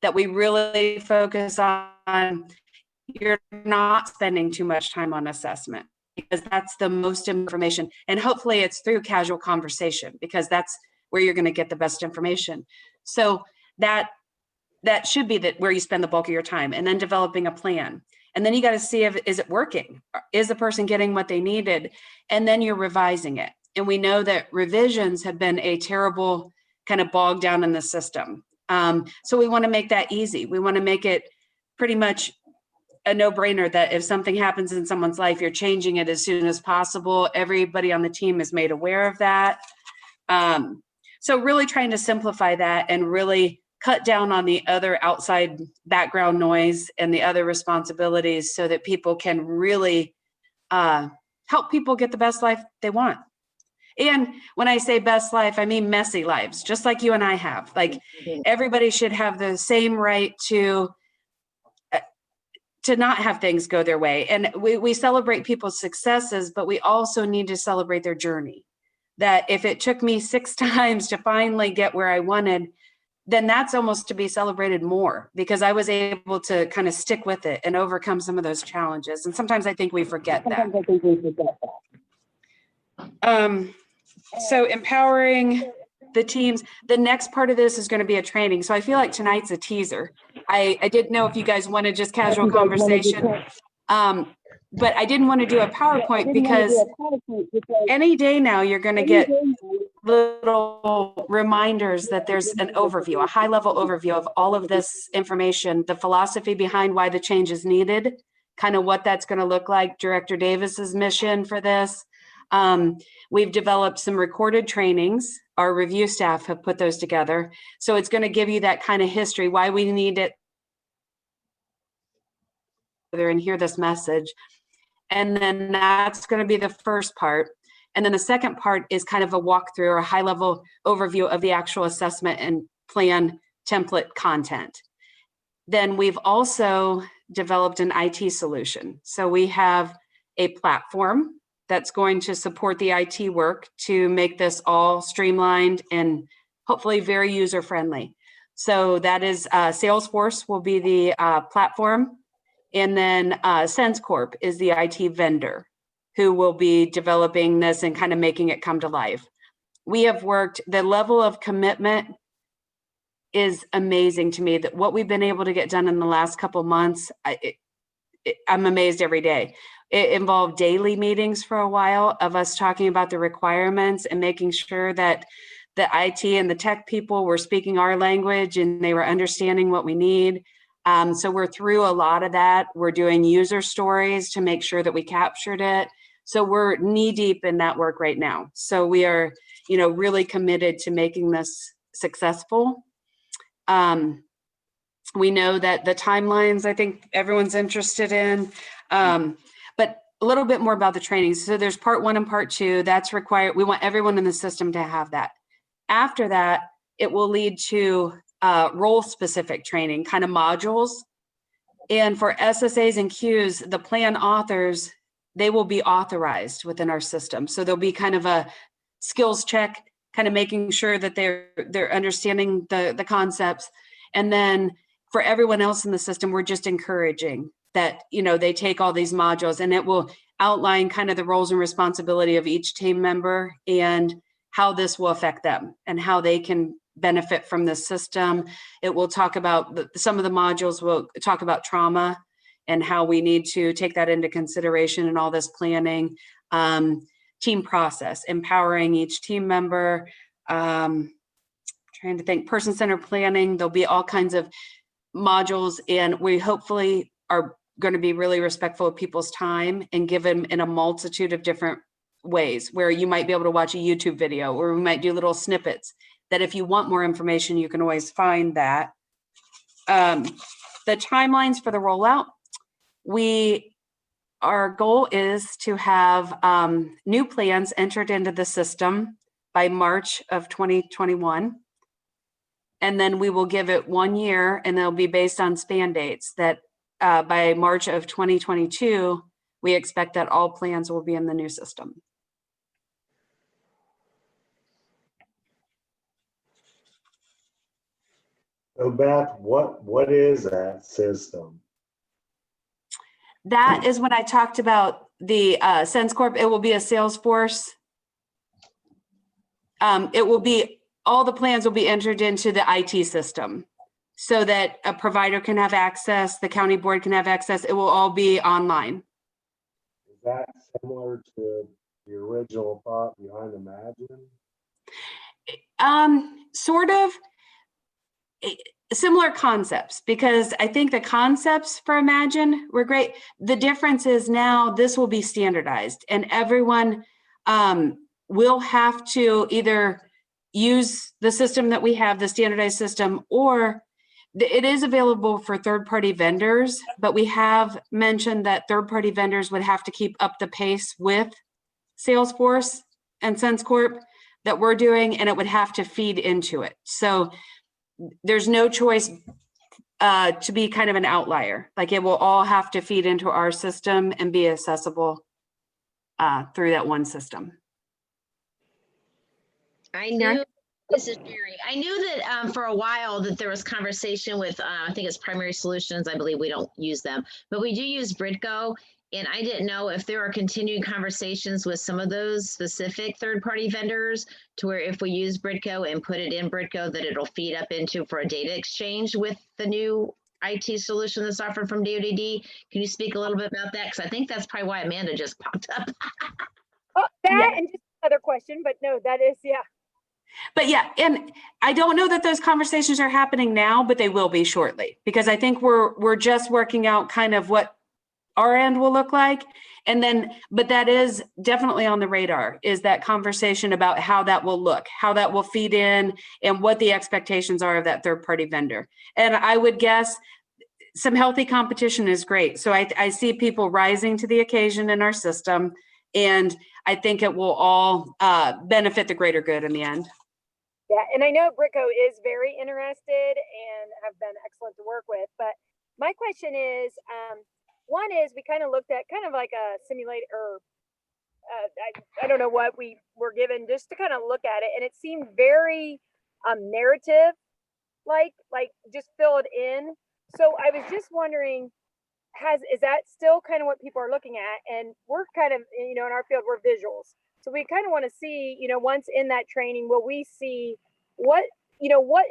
that we really focus on you're not spending too much time on assessment, because that's the most information. And hopefully it's through casual conversation, because that's where you're going to get the best information. So that should be where you spend the bulk of your time, and then developing a plan. And then you got to see is it working? Is the person getting what they needed? And then you're revising it. And we know that revisions have been a terrible kind of bog down in the system. So we want to make that easy. We want to make it pretty much a no-brainer that if something happens in someone's life, you're changing it as soon as possible. Everybody on the team is made aware of that. So really trying to simplify that and really cut down on the other outside background noise and the other responsibilities, so that people can really help people get the best life they want. And when I say best life, I mean messy lives, just like you and I have. Like everybody should have the same right to not have things go their way. And we celebrate people's successes, but we also need to celebrate their journey. That if it took me 6 times to finally get where I wanted, then that's almost to be celebrated more, because I was able to kind of stick with it and overcome some of those challenges. And sometimes I think we forget that. So empowering the teams. The next part of this is going to be a training. So I feel like tonight's a teaser. I didn't know if you guys wanted just casual conversation. But I didn't want to do a PowerPoint, because any day now you're going to get little reminders that there's an overview, a high level overview of all of this information, the philosophy behind why the change is needed, kind of what that's going to look like, Director Davis's mission for this. We've developed some recorded trainings. Our review staff have put those together. So it's going to give you that kind of history, why we need it and hear this message. And then that's going to be the first part. And then the second part is kind of a walkthrough or a high level overview of the actual assessment and plan template content. Then we've also developed an IT solution. So we have a platform that's going to support the IT work to make this all streamlined and hopefully very user-friendly. So that is Salesforce will be the platform. And then SenseCorp is the IT vendor who will be developing this and kind of making it come to life. We have worked, the level of commitment is amazing to me, that what we've been able to get done in the last couple of months, I'm amazed every day. It involved daily meetings for a while of us talking about the requirements and making sure that the IT and the tech people were speaking our language and they were understanding what we need. So we're through a lot of that. We're doing user stories to make sure that we captured it. So we're knee deep in that work right now. So we are, really committed to making this successful. We know that the timelines, I think everyone's interested in, but a little bit more about the training. So there's part 1 and part 2 that's required. We want everyone in the system to have that. After that, it will lead to role specific training, kind of modules. And for SSAs and Qs, the plan authors, they will be authorized within our system. So there'll be kind of a skills check, kind of making sure that they're understanding the concepts. And then for everyone else in the system, we're just encouraging that, they take all these modules, and it will outline kind of the roles and responsibility of each team member and how this will affect them and how they can benefit from this system. It will talk about some of the modules will talk about trauma and how we need to take that into consideration in all this planning, team process, empowering each team member, trying to think, person-centered planning. There'll be all kinds of modules, and we hopefully are going to be really respectful of people's time and give them in a multitude of different ways, where you might be able to watch a YouTube video, or we might do little snippets that if you want more information, you can always find that. The timelines for the rollout, our goal is to have new plans entered into the system by March of 2021. And then we will give it 1 year, and they'll be based on span dates that by March of 2022, we expect that all plans will be in the new system. So Beth, what is that system? That is when I talked about the SenseCorp. It will be a Salesforce. It will be, all the plans will be entered into the IT system so that a provider can have access, the county board can have access. It will all be online. Is that similar to the original thought behind Imagine? Sort of. Similar concepts, because I think the concepts for Imagine were great. The difference is now this will be standardized, and everyone will have to either use the system that we have, the standardized system, or it is available for third-party vendors, but we have mentioned that third-party vendors would have to keep up the pace with Salesforce and SenseCorp that we're doing, and it would have to feed into it. So there's no choice to be kind of an outlier. Like, it will all have to feed into our system and be accessible through that one system. I knew, this is Sherry. I knew that for a while that there was conversation with, I think it's Primary Solutions. I believe we don't use them, but we do use Britco. And I didn't know if there are continuing conversations with some of those specific third-party vendors to where if we use Britco and put it in Britco, that it'll feed up into for a data exchange with the new IT solution that's offered from DODD. Can you speak a little bit about that? Because I think that's probably why Amanda just popped up. Oh, that and just another question, but no, that is, yeah. But yeah, and I don't know that those conversations are happening now, but they will be shortly, because I think we're just working out kind of what our end will look like. And then, but that is definitely on the radar, is that conversation about how that will look, how that will feed in, and what the expectations are of that third-party vendor. And I would guess some healthy competition is great. So I see people rising to the occasion in our system, and I think it will all benefit the greater good in the end. Yeah, and I know Brico is very interested and have been excellent to work with. But my question is, one is we kind of looked at kind of like a simulator, or I don't know what we were given just to kind of look at it, and it seemed very narrative, like just filled in. So I was just wondering, is that still kind of what people are looking at? And we're kind of, in our field, we're visuals. So we kind of want to see, once in that training, will we see what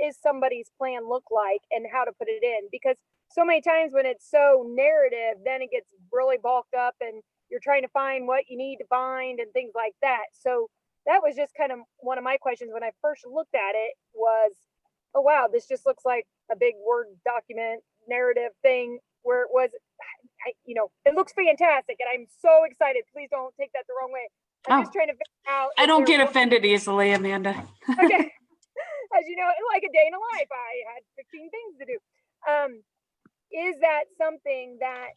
is somebody's plan look like and how to put it in? Because so many times when it's so narrative, then it gets really bulked up and you're trying to find what you need to find and things like that. So that was just kind of one of my questions when I first looked at it was, oh, wow, this just looks like a big Word document narrative thing where it was, it looks fantastic. And I'm so excited. Please don't take that the wrong way. I'm just trying to figure out. I don't get offended easily, Amanda. Okay. As you know, like a day in a life, I had 15 things to do. Is that something that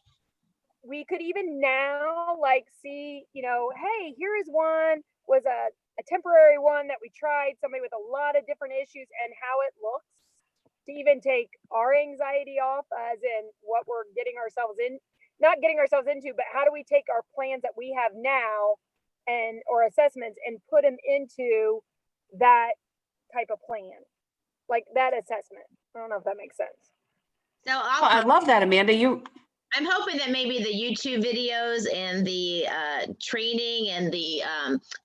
we could even now see, hey, here is one, was a temporary one that we tried, somebody with a lot of different issues and how it looks, to even take our anxiety off, as in what we're getting ourselves in, not getting ourselves into, but how do we take our plans that we have now or assessments and put them into that type of plan, like that assessment. I don't know if that makes sense. So I love that, Amanda. I'm hoping that maybe the YouTube videos and the training and the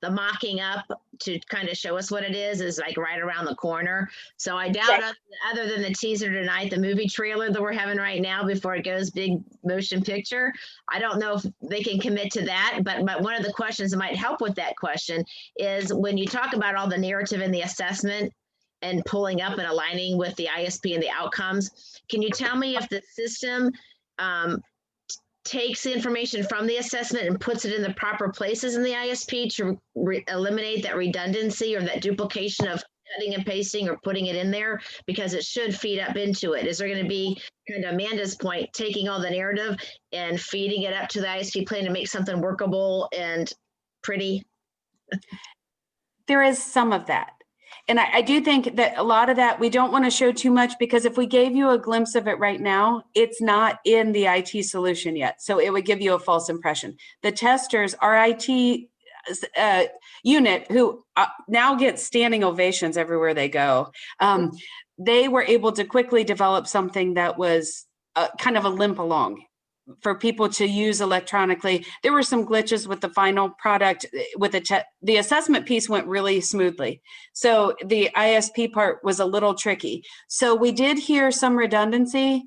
mocking up to kind of show us what it is like right around the corner. So I doubt, other than the teaser tonight, the movie trailer that we're having right now before it goes big motion picture, I don't know if they can commit to that. But one of the questions that might help with that question is when you talk about all the narrative in the assessment and pulling up and aligning with the ISP and the outcomes, can you tell me if the system takes the information from the assessment and puts it in the proper places in the ISP to eliminate that redundancy or that duplication of cutting and pasting or putting it in there, because it should feed up into it? Is there going to be, kind of Amanda's point, taking all the narrative and feeding it up to the ISP plan to make something workable and pretty? There is some of that. And I do think that a lot of that, we don't want to show too much, because if we gave you a glimpse of it right now, it's not in the IT solution yet. So it would give you a false impression. The testers, our IT unit, who now gets standing ovations everywhere they go, they were able to quickly develop something that was kind of a limp along for people to use electronically. There were some glitches with the final product. With the assessment piece went really smoothly. So the ISP part was a little tricky. So we did hear some redundancy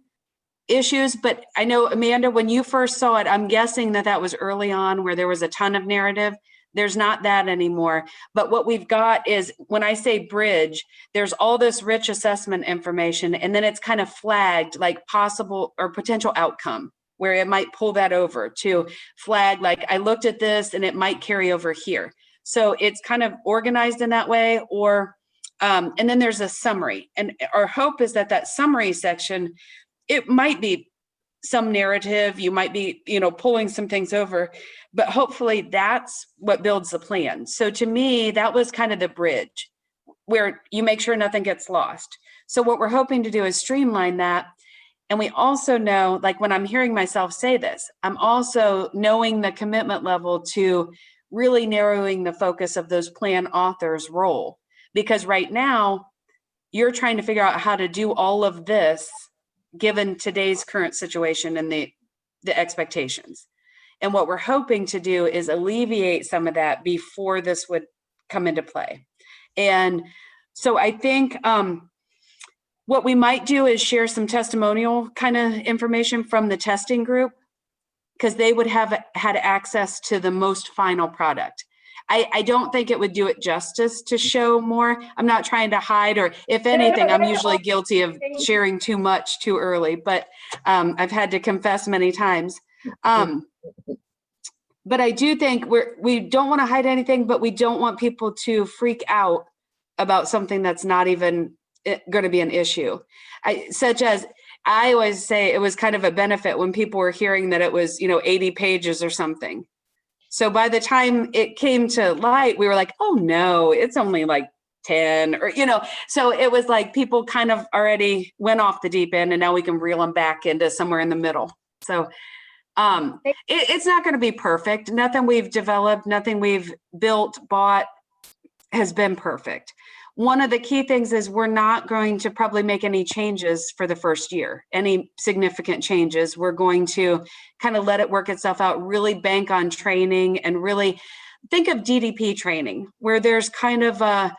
issues, but I know, Amanda, when you first saw it, I'm guessing that was early on where there was a ton of narrative. There's not that anymore. But what we've got is, when I say bridge, there's all this rich assessment information, and then it's kind of flagged like possible or potential outcome, where it might pull that over to flag, like, I looked at this and it might carry over here. So it's kind of organized in that way, or, and then there's a summary. And our hope is that summary section, it might be some narrative, you might be, pulling some things over, but hopefully that's what builds the plan. So to me, that was kind of the bridge where you make sure nothing gets lost. So what we're hoping to do is streamline that. And we also know, like when I'm hearing myself say this, I'm also knowing the commitment level to really narrowing the focus of those plan authors' role. Because right now, you're trying to figure out how to do all of this given today's current situation and the expectations. And what we're hoping to do is alleviate some of that before this would come into play. And so I think, what we might do is share some testimonial kind of information from the testing group, because they would have had access to the most final product. I don't think it would do it justice to show more. I'm not trying to hide, or if anything, I'm usually guilty of sharing too much too early, but I've had to confess many times. But I do think we don't want to hide anything, but we don't want people to freak out about something that's not even going to be an issue. Such as, I always say it was kind of a benefit when people were hearing that it was, 80 pages or something. So by the time it came to light, we were like, oh no, it's only like 10 or, so it was like people kind of already went off the deep end, and now we can reel them back into somewhere in the middle. So it's not going to be perfect. Nothing we've developed, nothing we've built, bought has been perfect. One of the key things is we're not going to probably make any changes for the first year, any significant changes. We're going to kind of let it work itself out, really bank on training, and really think of DDP training, where there's kind of a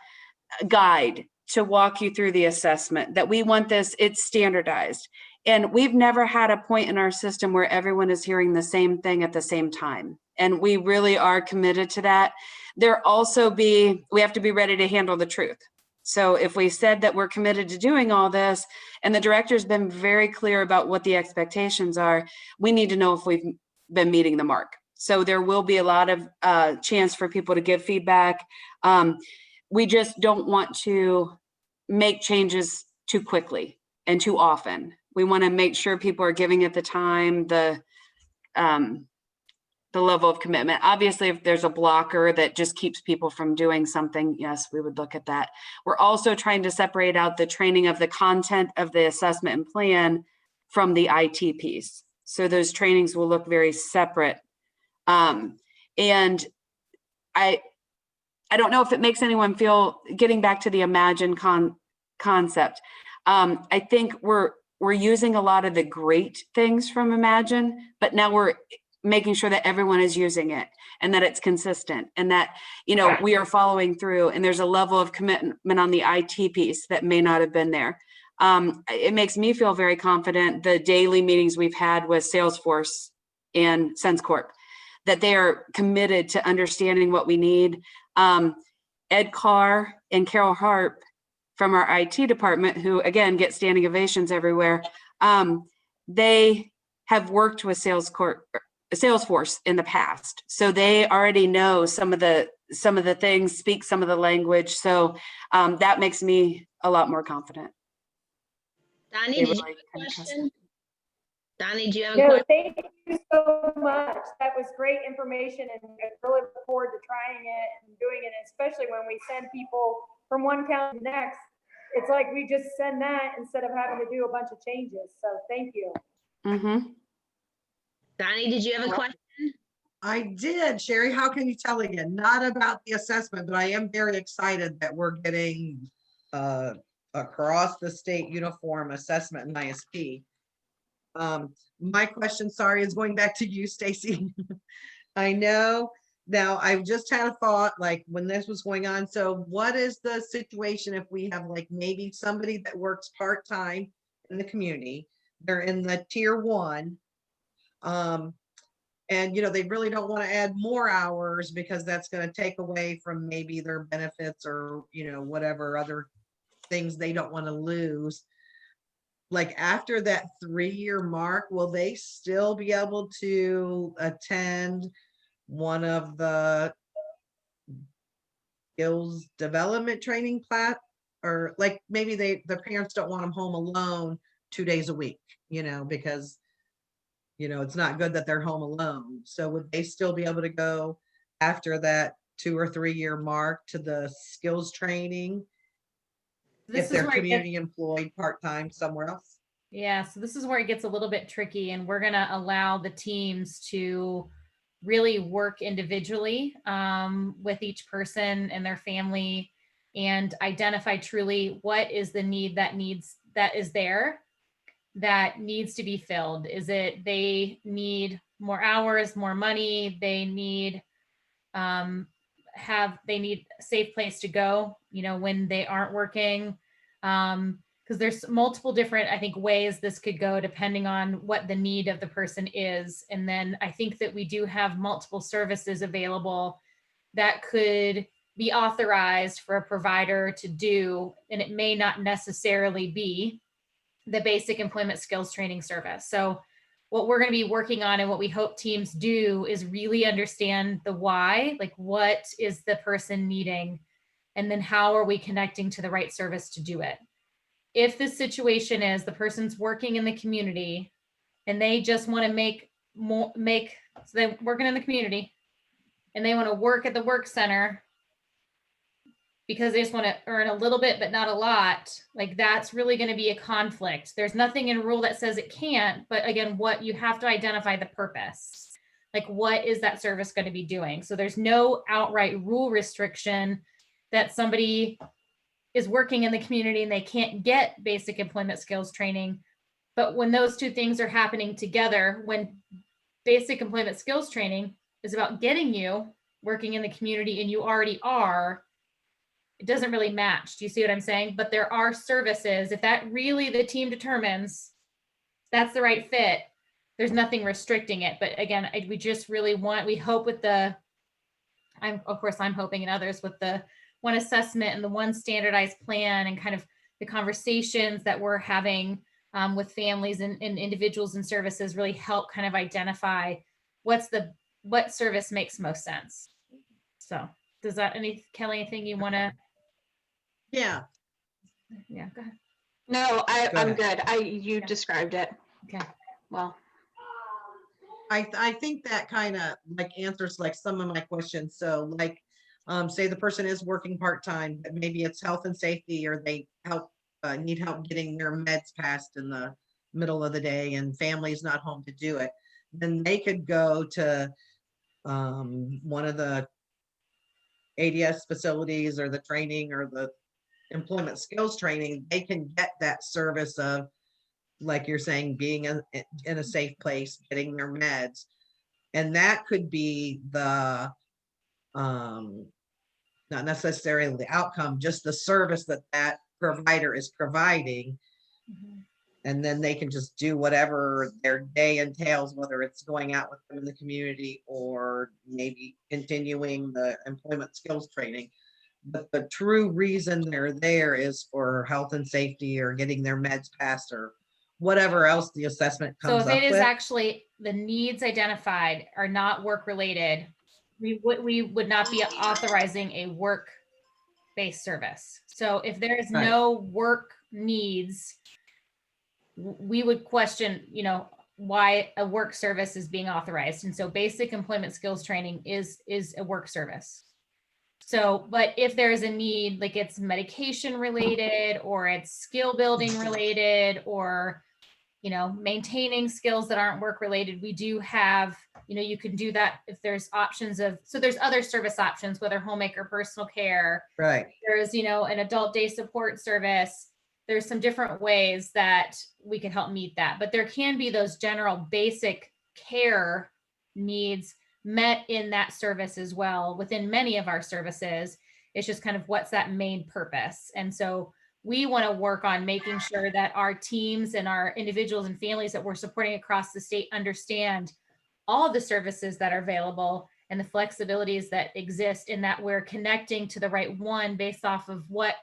guide to walk you through the assessment, that we want this, it's standardized. And we've never had a point in our system where everyone is hearing the same thing at the same time. And we really are committed to that. We have to be ready to handle the truth. So if we said that we're committed to doing all this, and the director's been very clear about what the expectations are, we need to know if we've been meeting the mark. So there will be a lot of chance for people to give feedback. We just don't want to make changes too quickly and too often. We want to make sure people are giving it the time, the level of commitment. Obviously, if there's a blocker that just keeps people from doing something, yes, we would look at that. We're also trying to separate out the training of the content of the assessment and plan from the IT piece. So those trainings will look very separate. And I don't know if it makes anyone feel, getting back to the Imagine concept, I think we're using a lot of the great things from Imagine, but now we're making sure that everyone is using it, and that it's consistent, and that, we are following through, and there's a level of commitment on the IT piece that may not have been there. It makes me feel very confident, the daily meetings we've had with Salesforce and SenseCorp, that they are committed to understanding what we need. Ed Carr and Carol Harp from our IT department, who again get standing ovations everywhere, they have worked with Salesforce in the past, so they already know some of the things, speak some of the language. So that makes me a lot more confident. Donnie, did you have a question? Donnie, do you have a No, question? thank you so much. That was great information, and I really look forward to trying it and doing it, especially when we send people from one county to the next. It's like we just send that instead of having to do a bunch of changes. So thank you. Mm-hmm. Donnie, did you have a question? I did, Sherry. How can you tell again? Not about the assessment, but I am very excited that we're getting across the state uniform assessment in ISP. My question, sorry, is going back to you, Stacy. I know now I've just had a thought, like when this was going on. So what is the situation if we have like maybe somebody that works part-time in the community, they're in the tier 1, and they really don't want to add more hours because that's going to take away from maybe their benefits or whatever other things they don't want to lose. Like after that 3-year mark, will they still be able to attend one of the skills development training or like maybe the parents don't want them home alone 2 days a week, because it's not good that they're home alone. So would they still be able to go after that 2 or 3 year mark to the skills training if they're community employed part-time somewhere else? Yeah, so this is where it gets a little bit tricky, and we're going to allow the teams to really work individually with each person and their family, and identify truly what is the need that is there that needs to be filled. Is it they need more hours, more money, they need they need a safe place to go, when they aren't working, because there's multiple different, I think, ways this could go depending on what the need of the person is. And then I think that we do have multiple services available that could be authorized for a provider to do, and it may not necessarily be the basic employment skills training service. So what we're going to be working on and what we hope teams do is really understand the why, like what is the person needing, and then how are we connecting to the right service to do it. If the situation is the person's working in the community and they just want to so they're working in the community and they want to work at the work center because they just want to earn a little bit, but not a lot, like that's really going to be a conflict. There's nothing in rule that says it can't, but again, what you have to identify the purpose, like what is that service going to be doing? So there's no outright rule restriction that somebody is working in the community and they can't get basic employment skills training. But when those two things are happening together, when basic employment skills training is about getting you working in the community and you already are, it doesn't really match. Do you see what I'm saying? But there are services, if that really the team determines that's the right fit, there's nothing restricting it. But again, we just really we hope with I'm hoping and others with the one assessment and the one standardized plan and kind of the conversations that we're having with families and individuals and services really help kind of identify what service makes most sense. So does that, Kelly, anything you want to? Yeah. Yeah, go ahead. No, I'm ahead. good. You described it. Okay. Well, I think that kind of like answers like some of my questions. So like, say the person is working part-time, but maybe it's health and safety, or they need help getting their meds passed in the middle of the day and family's not home to do it. Then they could go to one of the ADS facilities or the training or the employment skills training. They can get that service of, like you're saying, being in a safe place, getting their meds. And that could be the, not necessarily the outcome, just the service that provider is providing. Mm-hmm. And then they can just do whatever their day entails, whether it's going out with them in the community or maybe continuing the employment skills training. But the true reason they're there is for health and safety or getting their meds passed or whatever else the assessment comes So up if it is with. actually the needs identified are not work related, we would not be authorizing a work-based service. So if there is no work needs, we would question, why a work service is being authorized. And so basic employment skills training is a work service. So, but if there is a need, like it's medication related or it's skill building related or, maintaining skills that aren't work related, we do have, you can do that if there's options so there's other service options, whether homemaker, personal care, Right. There's, an adult day support service. There's some different ways that we can help meet that, but there can be those general basic care needs met in that service as well within many of our services. It's just kind of what's that main purpose. And so we want to work on making sure that our teams and our individuals and families that we're supporting across the state understand all the services that are available and the flexibilities that exist, in that we're connecting to the right one based off of what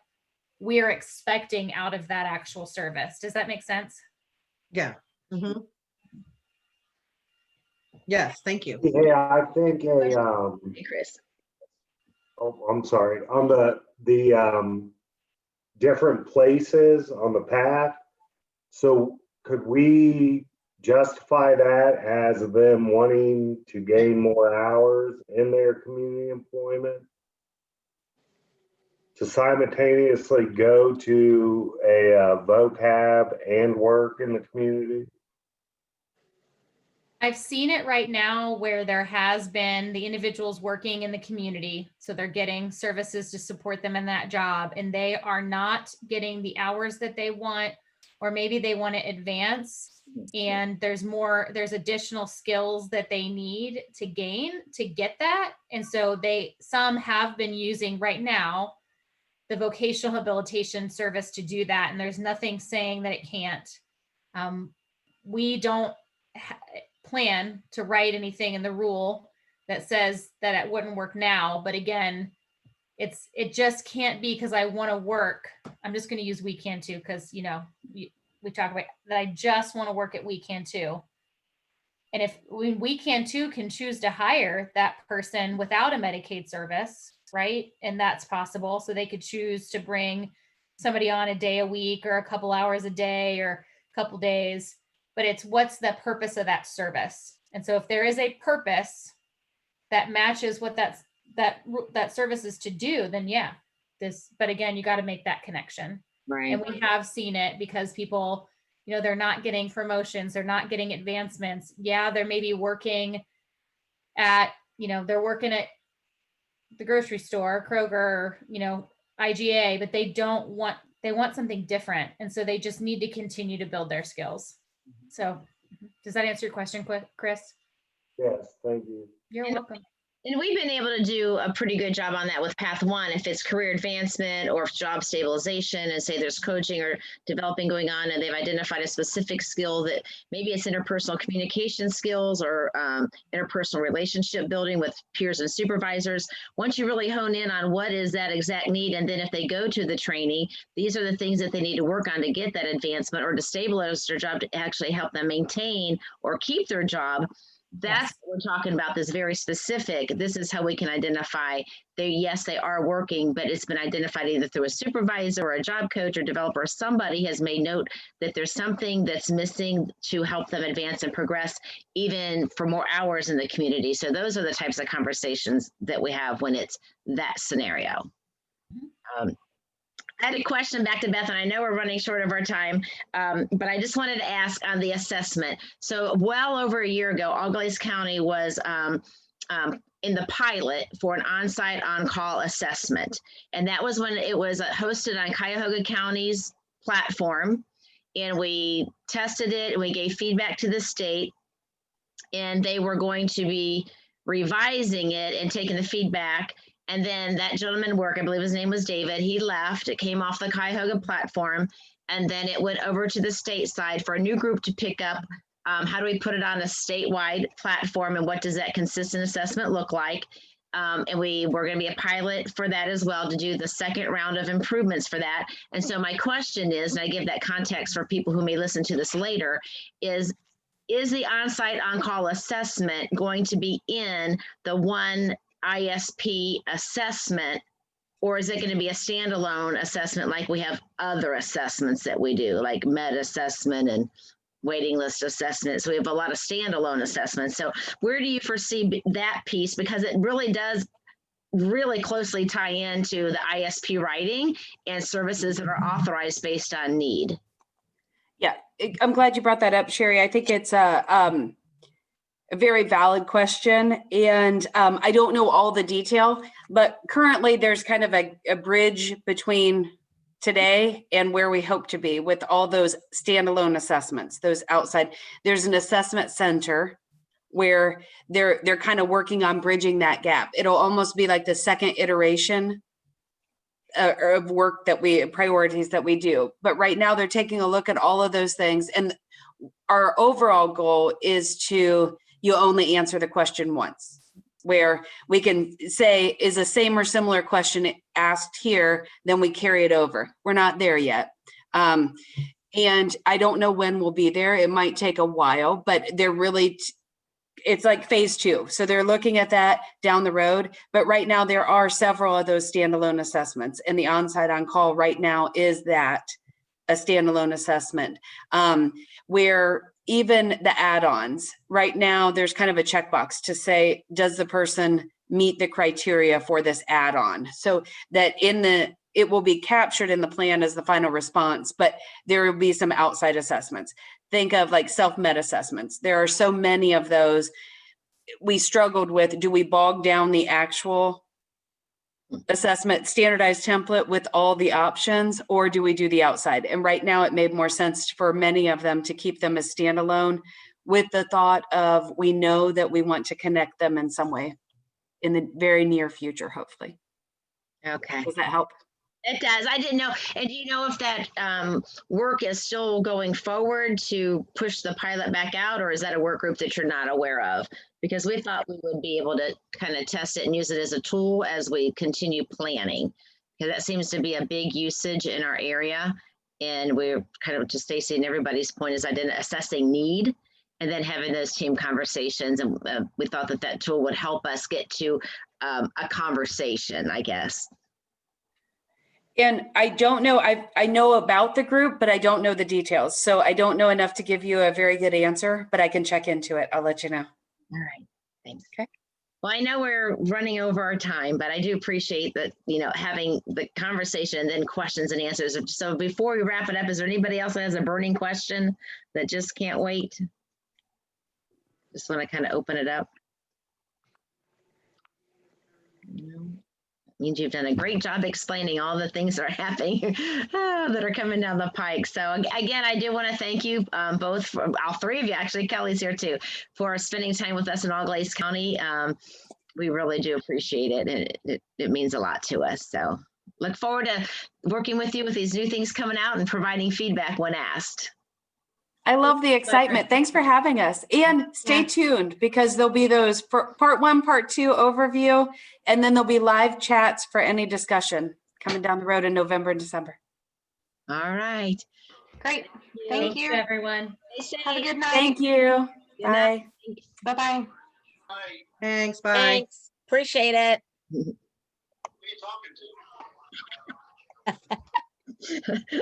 we're expecting out of that actual service. Does that make sense? Yeah. Mm-hmm. Yes, thank you. Yeah, I think Hey, Chris. oh, I'm sorry, on the different places on the path. So could we justify that as them wanting to gain more hours in their community employment? To simultaneously go to a vocab and work in the community? I've seen it right now where there has been the individuals working in the community. So they're getting services to support them in that job, and they are not getting the hours that they want, or maybe they want to advance and there's additional skills that they need to gain to get that. And so some have been using right now the vocational habilitation service to do that. And there's nothing saying that it can't. We don't plan to write anything in the rule that says that it wouldn't work now. But again, it just can't be because I want to work. I'm just going to use we can too, because, you know, we talk about that I just want to work at we can too. And if we can too can choose to hire that person without a Medicaid service, right? And that's possible. So they could choose to bring somebody on a day a week or a couple hours a day or a couple days, but it's what's the purpose of that service. And so if there is a purpose that matches what that service is to do, then yeah, but again, you got to make that connection. Right. And we have seen it because people, you know, they're not getting promotions, they're not getting advancements. Yeah, they're maybe working at, you know, they're working at the grocery store, Kroger, you know, IGA, but they want something different. And so they just need to continue to build their skills. So does that answer your question, Chris? Yes, thank you. You're welcome. And we've been able to do a pretty good job on that with Path One. If it's career advancement or job stabilization, and say there's coaching or developing going on, and they've identified a specific skill that maybe it's interpersonal communication skills or interpersonal relationship building with peers and supervisors. Once you really hone in on what is that exact need, and then if they go to the training, these are the things that they need to work on to get that advancement or to stabilize their job to actually help them maintain or keep their job. That's what we're talking about, this very specific. This is how we can identify yes, they are working, but it's been identified either through a supervisor or a job coach or developer. Somebody has made note that there's something that's missing to help them advance and progress even for more hours in the community. So those are the types of conversations that we have when it's that scenario. I had a question back to Beth, and I know we're running short of our time, but I just wanted to ask on the assessment. So well over a year ago, Auglaize County was in the pilot for an on-site on-call assessment. And that was when it was hosted on Cuyahoga County's platform. And we tested it and we gave feedback to the state, and they were going to be revising it and taking the feedback. And then that gentleman I believe his name was David, he left. It came off the Cuyahoga platform. And then it went over to the state side for a new group to pick up. How do we put it on a statewide platform, and what does that consistent assessment look like? And we're going to be a pilot for that as well, to do the second round of improvements for that. And so my question is, and I give that context for people who may listen to this later, is the on-site on-call assessment going to be in the one ISP assessment, or is it going to be a standalone assessment like we have other assessments that we do, like med assessment and waiting list assessments? We have a lot of standalone assessments. So where do you foresee that piece? Because it really does really closely tie into the ISP writing and services that are authorized based on need. Yeah, I'm glad you brought that up, Sherry. I think it's a very valid question. And I don't know all the detail, but currently there's kind of a bridge between today and where we hope to be with all those standalone assessments, those outside. There's an assessment center where they're kind of working on bridging that gap. It'll almost be like the second iteration of work priorities that we do. But right now they're taking a look at all of those things. And our overall goal is you only answer the question once, where we can say, is a same or similar question asked here, then we carry it over. We're not there yet. And I don't know when we'll be there. It might take a while, but they're really, it's like phase 2. So they're looking at that down the road. But right now there are several of those standalone assessments, and the on-site on-call right now is that a standalone assessment, where even the add-ons right now, there's kind of a checkbox to say, does the person meet the criteria for this add-on? So that it will be captured in the plan as the final response, but there will be some outside assessments. Think of like self-med assessments. There are so many of those. We struggled with, do we bog down the actual assessment standardized template with all the options, or do we do the outside? And right now it made more sense for many of them to keep them as standalone, with the thought of, we know that we want to connect them in some way in the very near future, hopefully. Okay. Does that help? It does. I didn't know. And do you know if that work is still going forward to push the pilot back out, or is that a work group that you're not aware of? Because we thought we would be able to kind of test it and use it as a tool as we continue planning. Because that seems to be a big usage in our area. And we're kind of, to Stacy and everybody's point, is assessing need and then having those team conversations. And we thought that that tool would help us get to a conversation, I guess. And I don't know, I know about the group, but I don't know the details. So I don't know enough to give you a very good answer, but I can check into it. I'll let you know. All right, thanks. Okay. Well, I know we're running over our time, but I do appreciate that, having the conversation and then questions and answers. So before we wrap it up, is there anybody else that has a burning question that just can't wait? Just want to kind of open it up. No. Means you've done a great job explaining all the things that are happening that are coming down the pike. So again, I do want to thank you both, all three of you, actually, Kelly's here too, for spending time with us in Auglaize County. We really do appreciate it, and it means a lot to us. So look forward to working with you with these new things coming out and providing feedback when asked. I love the excitement. Thanks for having us. And stay tuned, because there'll be those for part 1, part 2 overview, and then there'll be live chats for any discussion coming down the road in November and December. All right. Great. Thank you, everyone. Have a good night. Thank you. Good night. Bye. Bye-bye. Thanks, bye. Thanks. Appreciate it. Who are you talking to?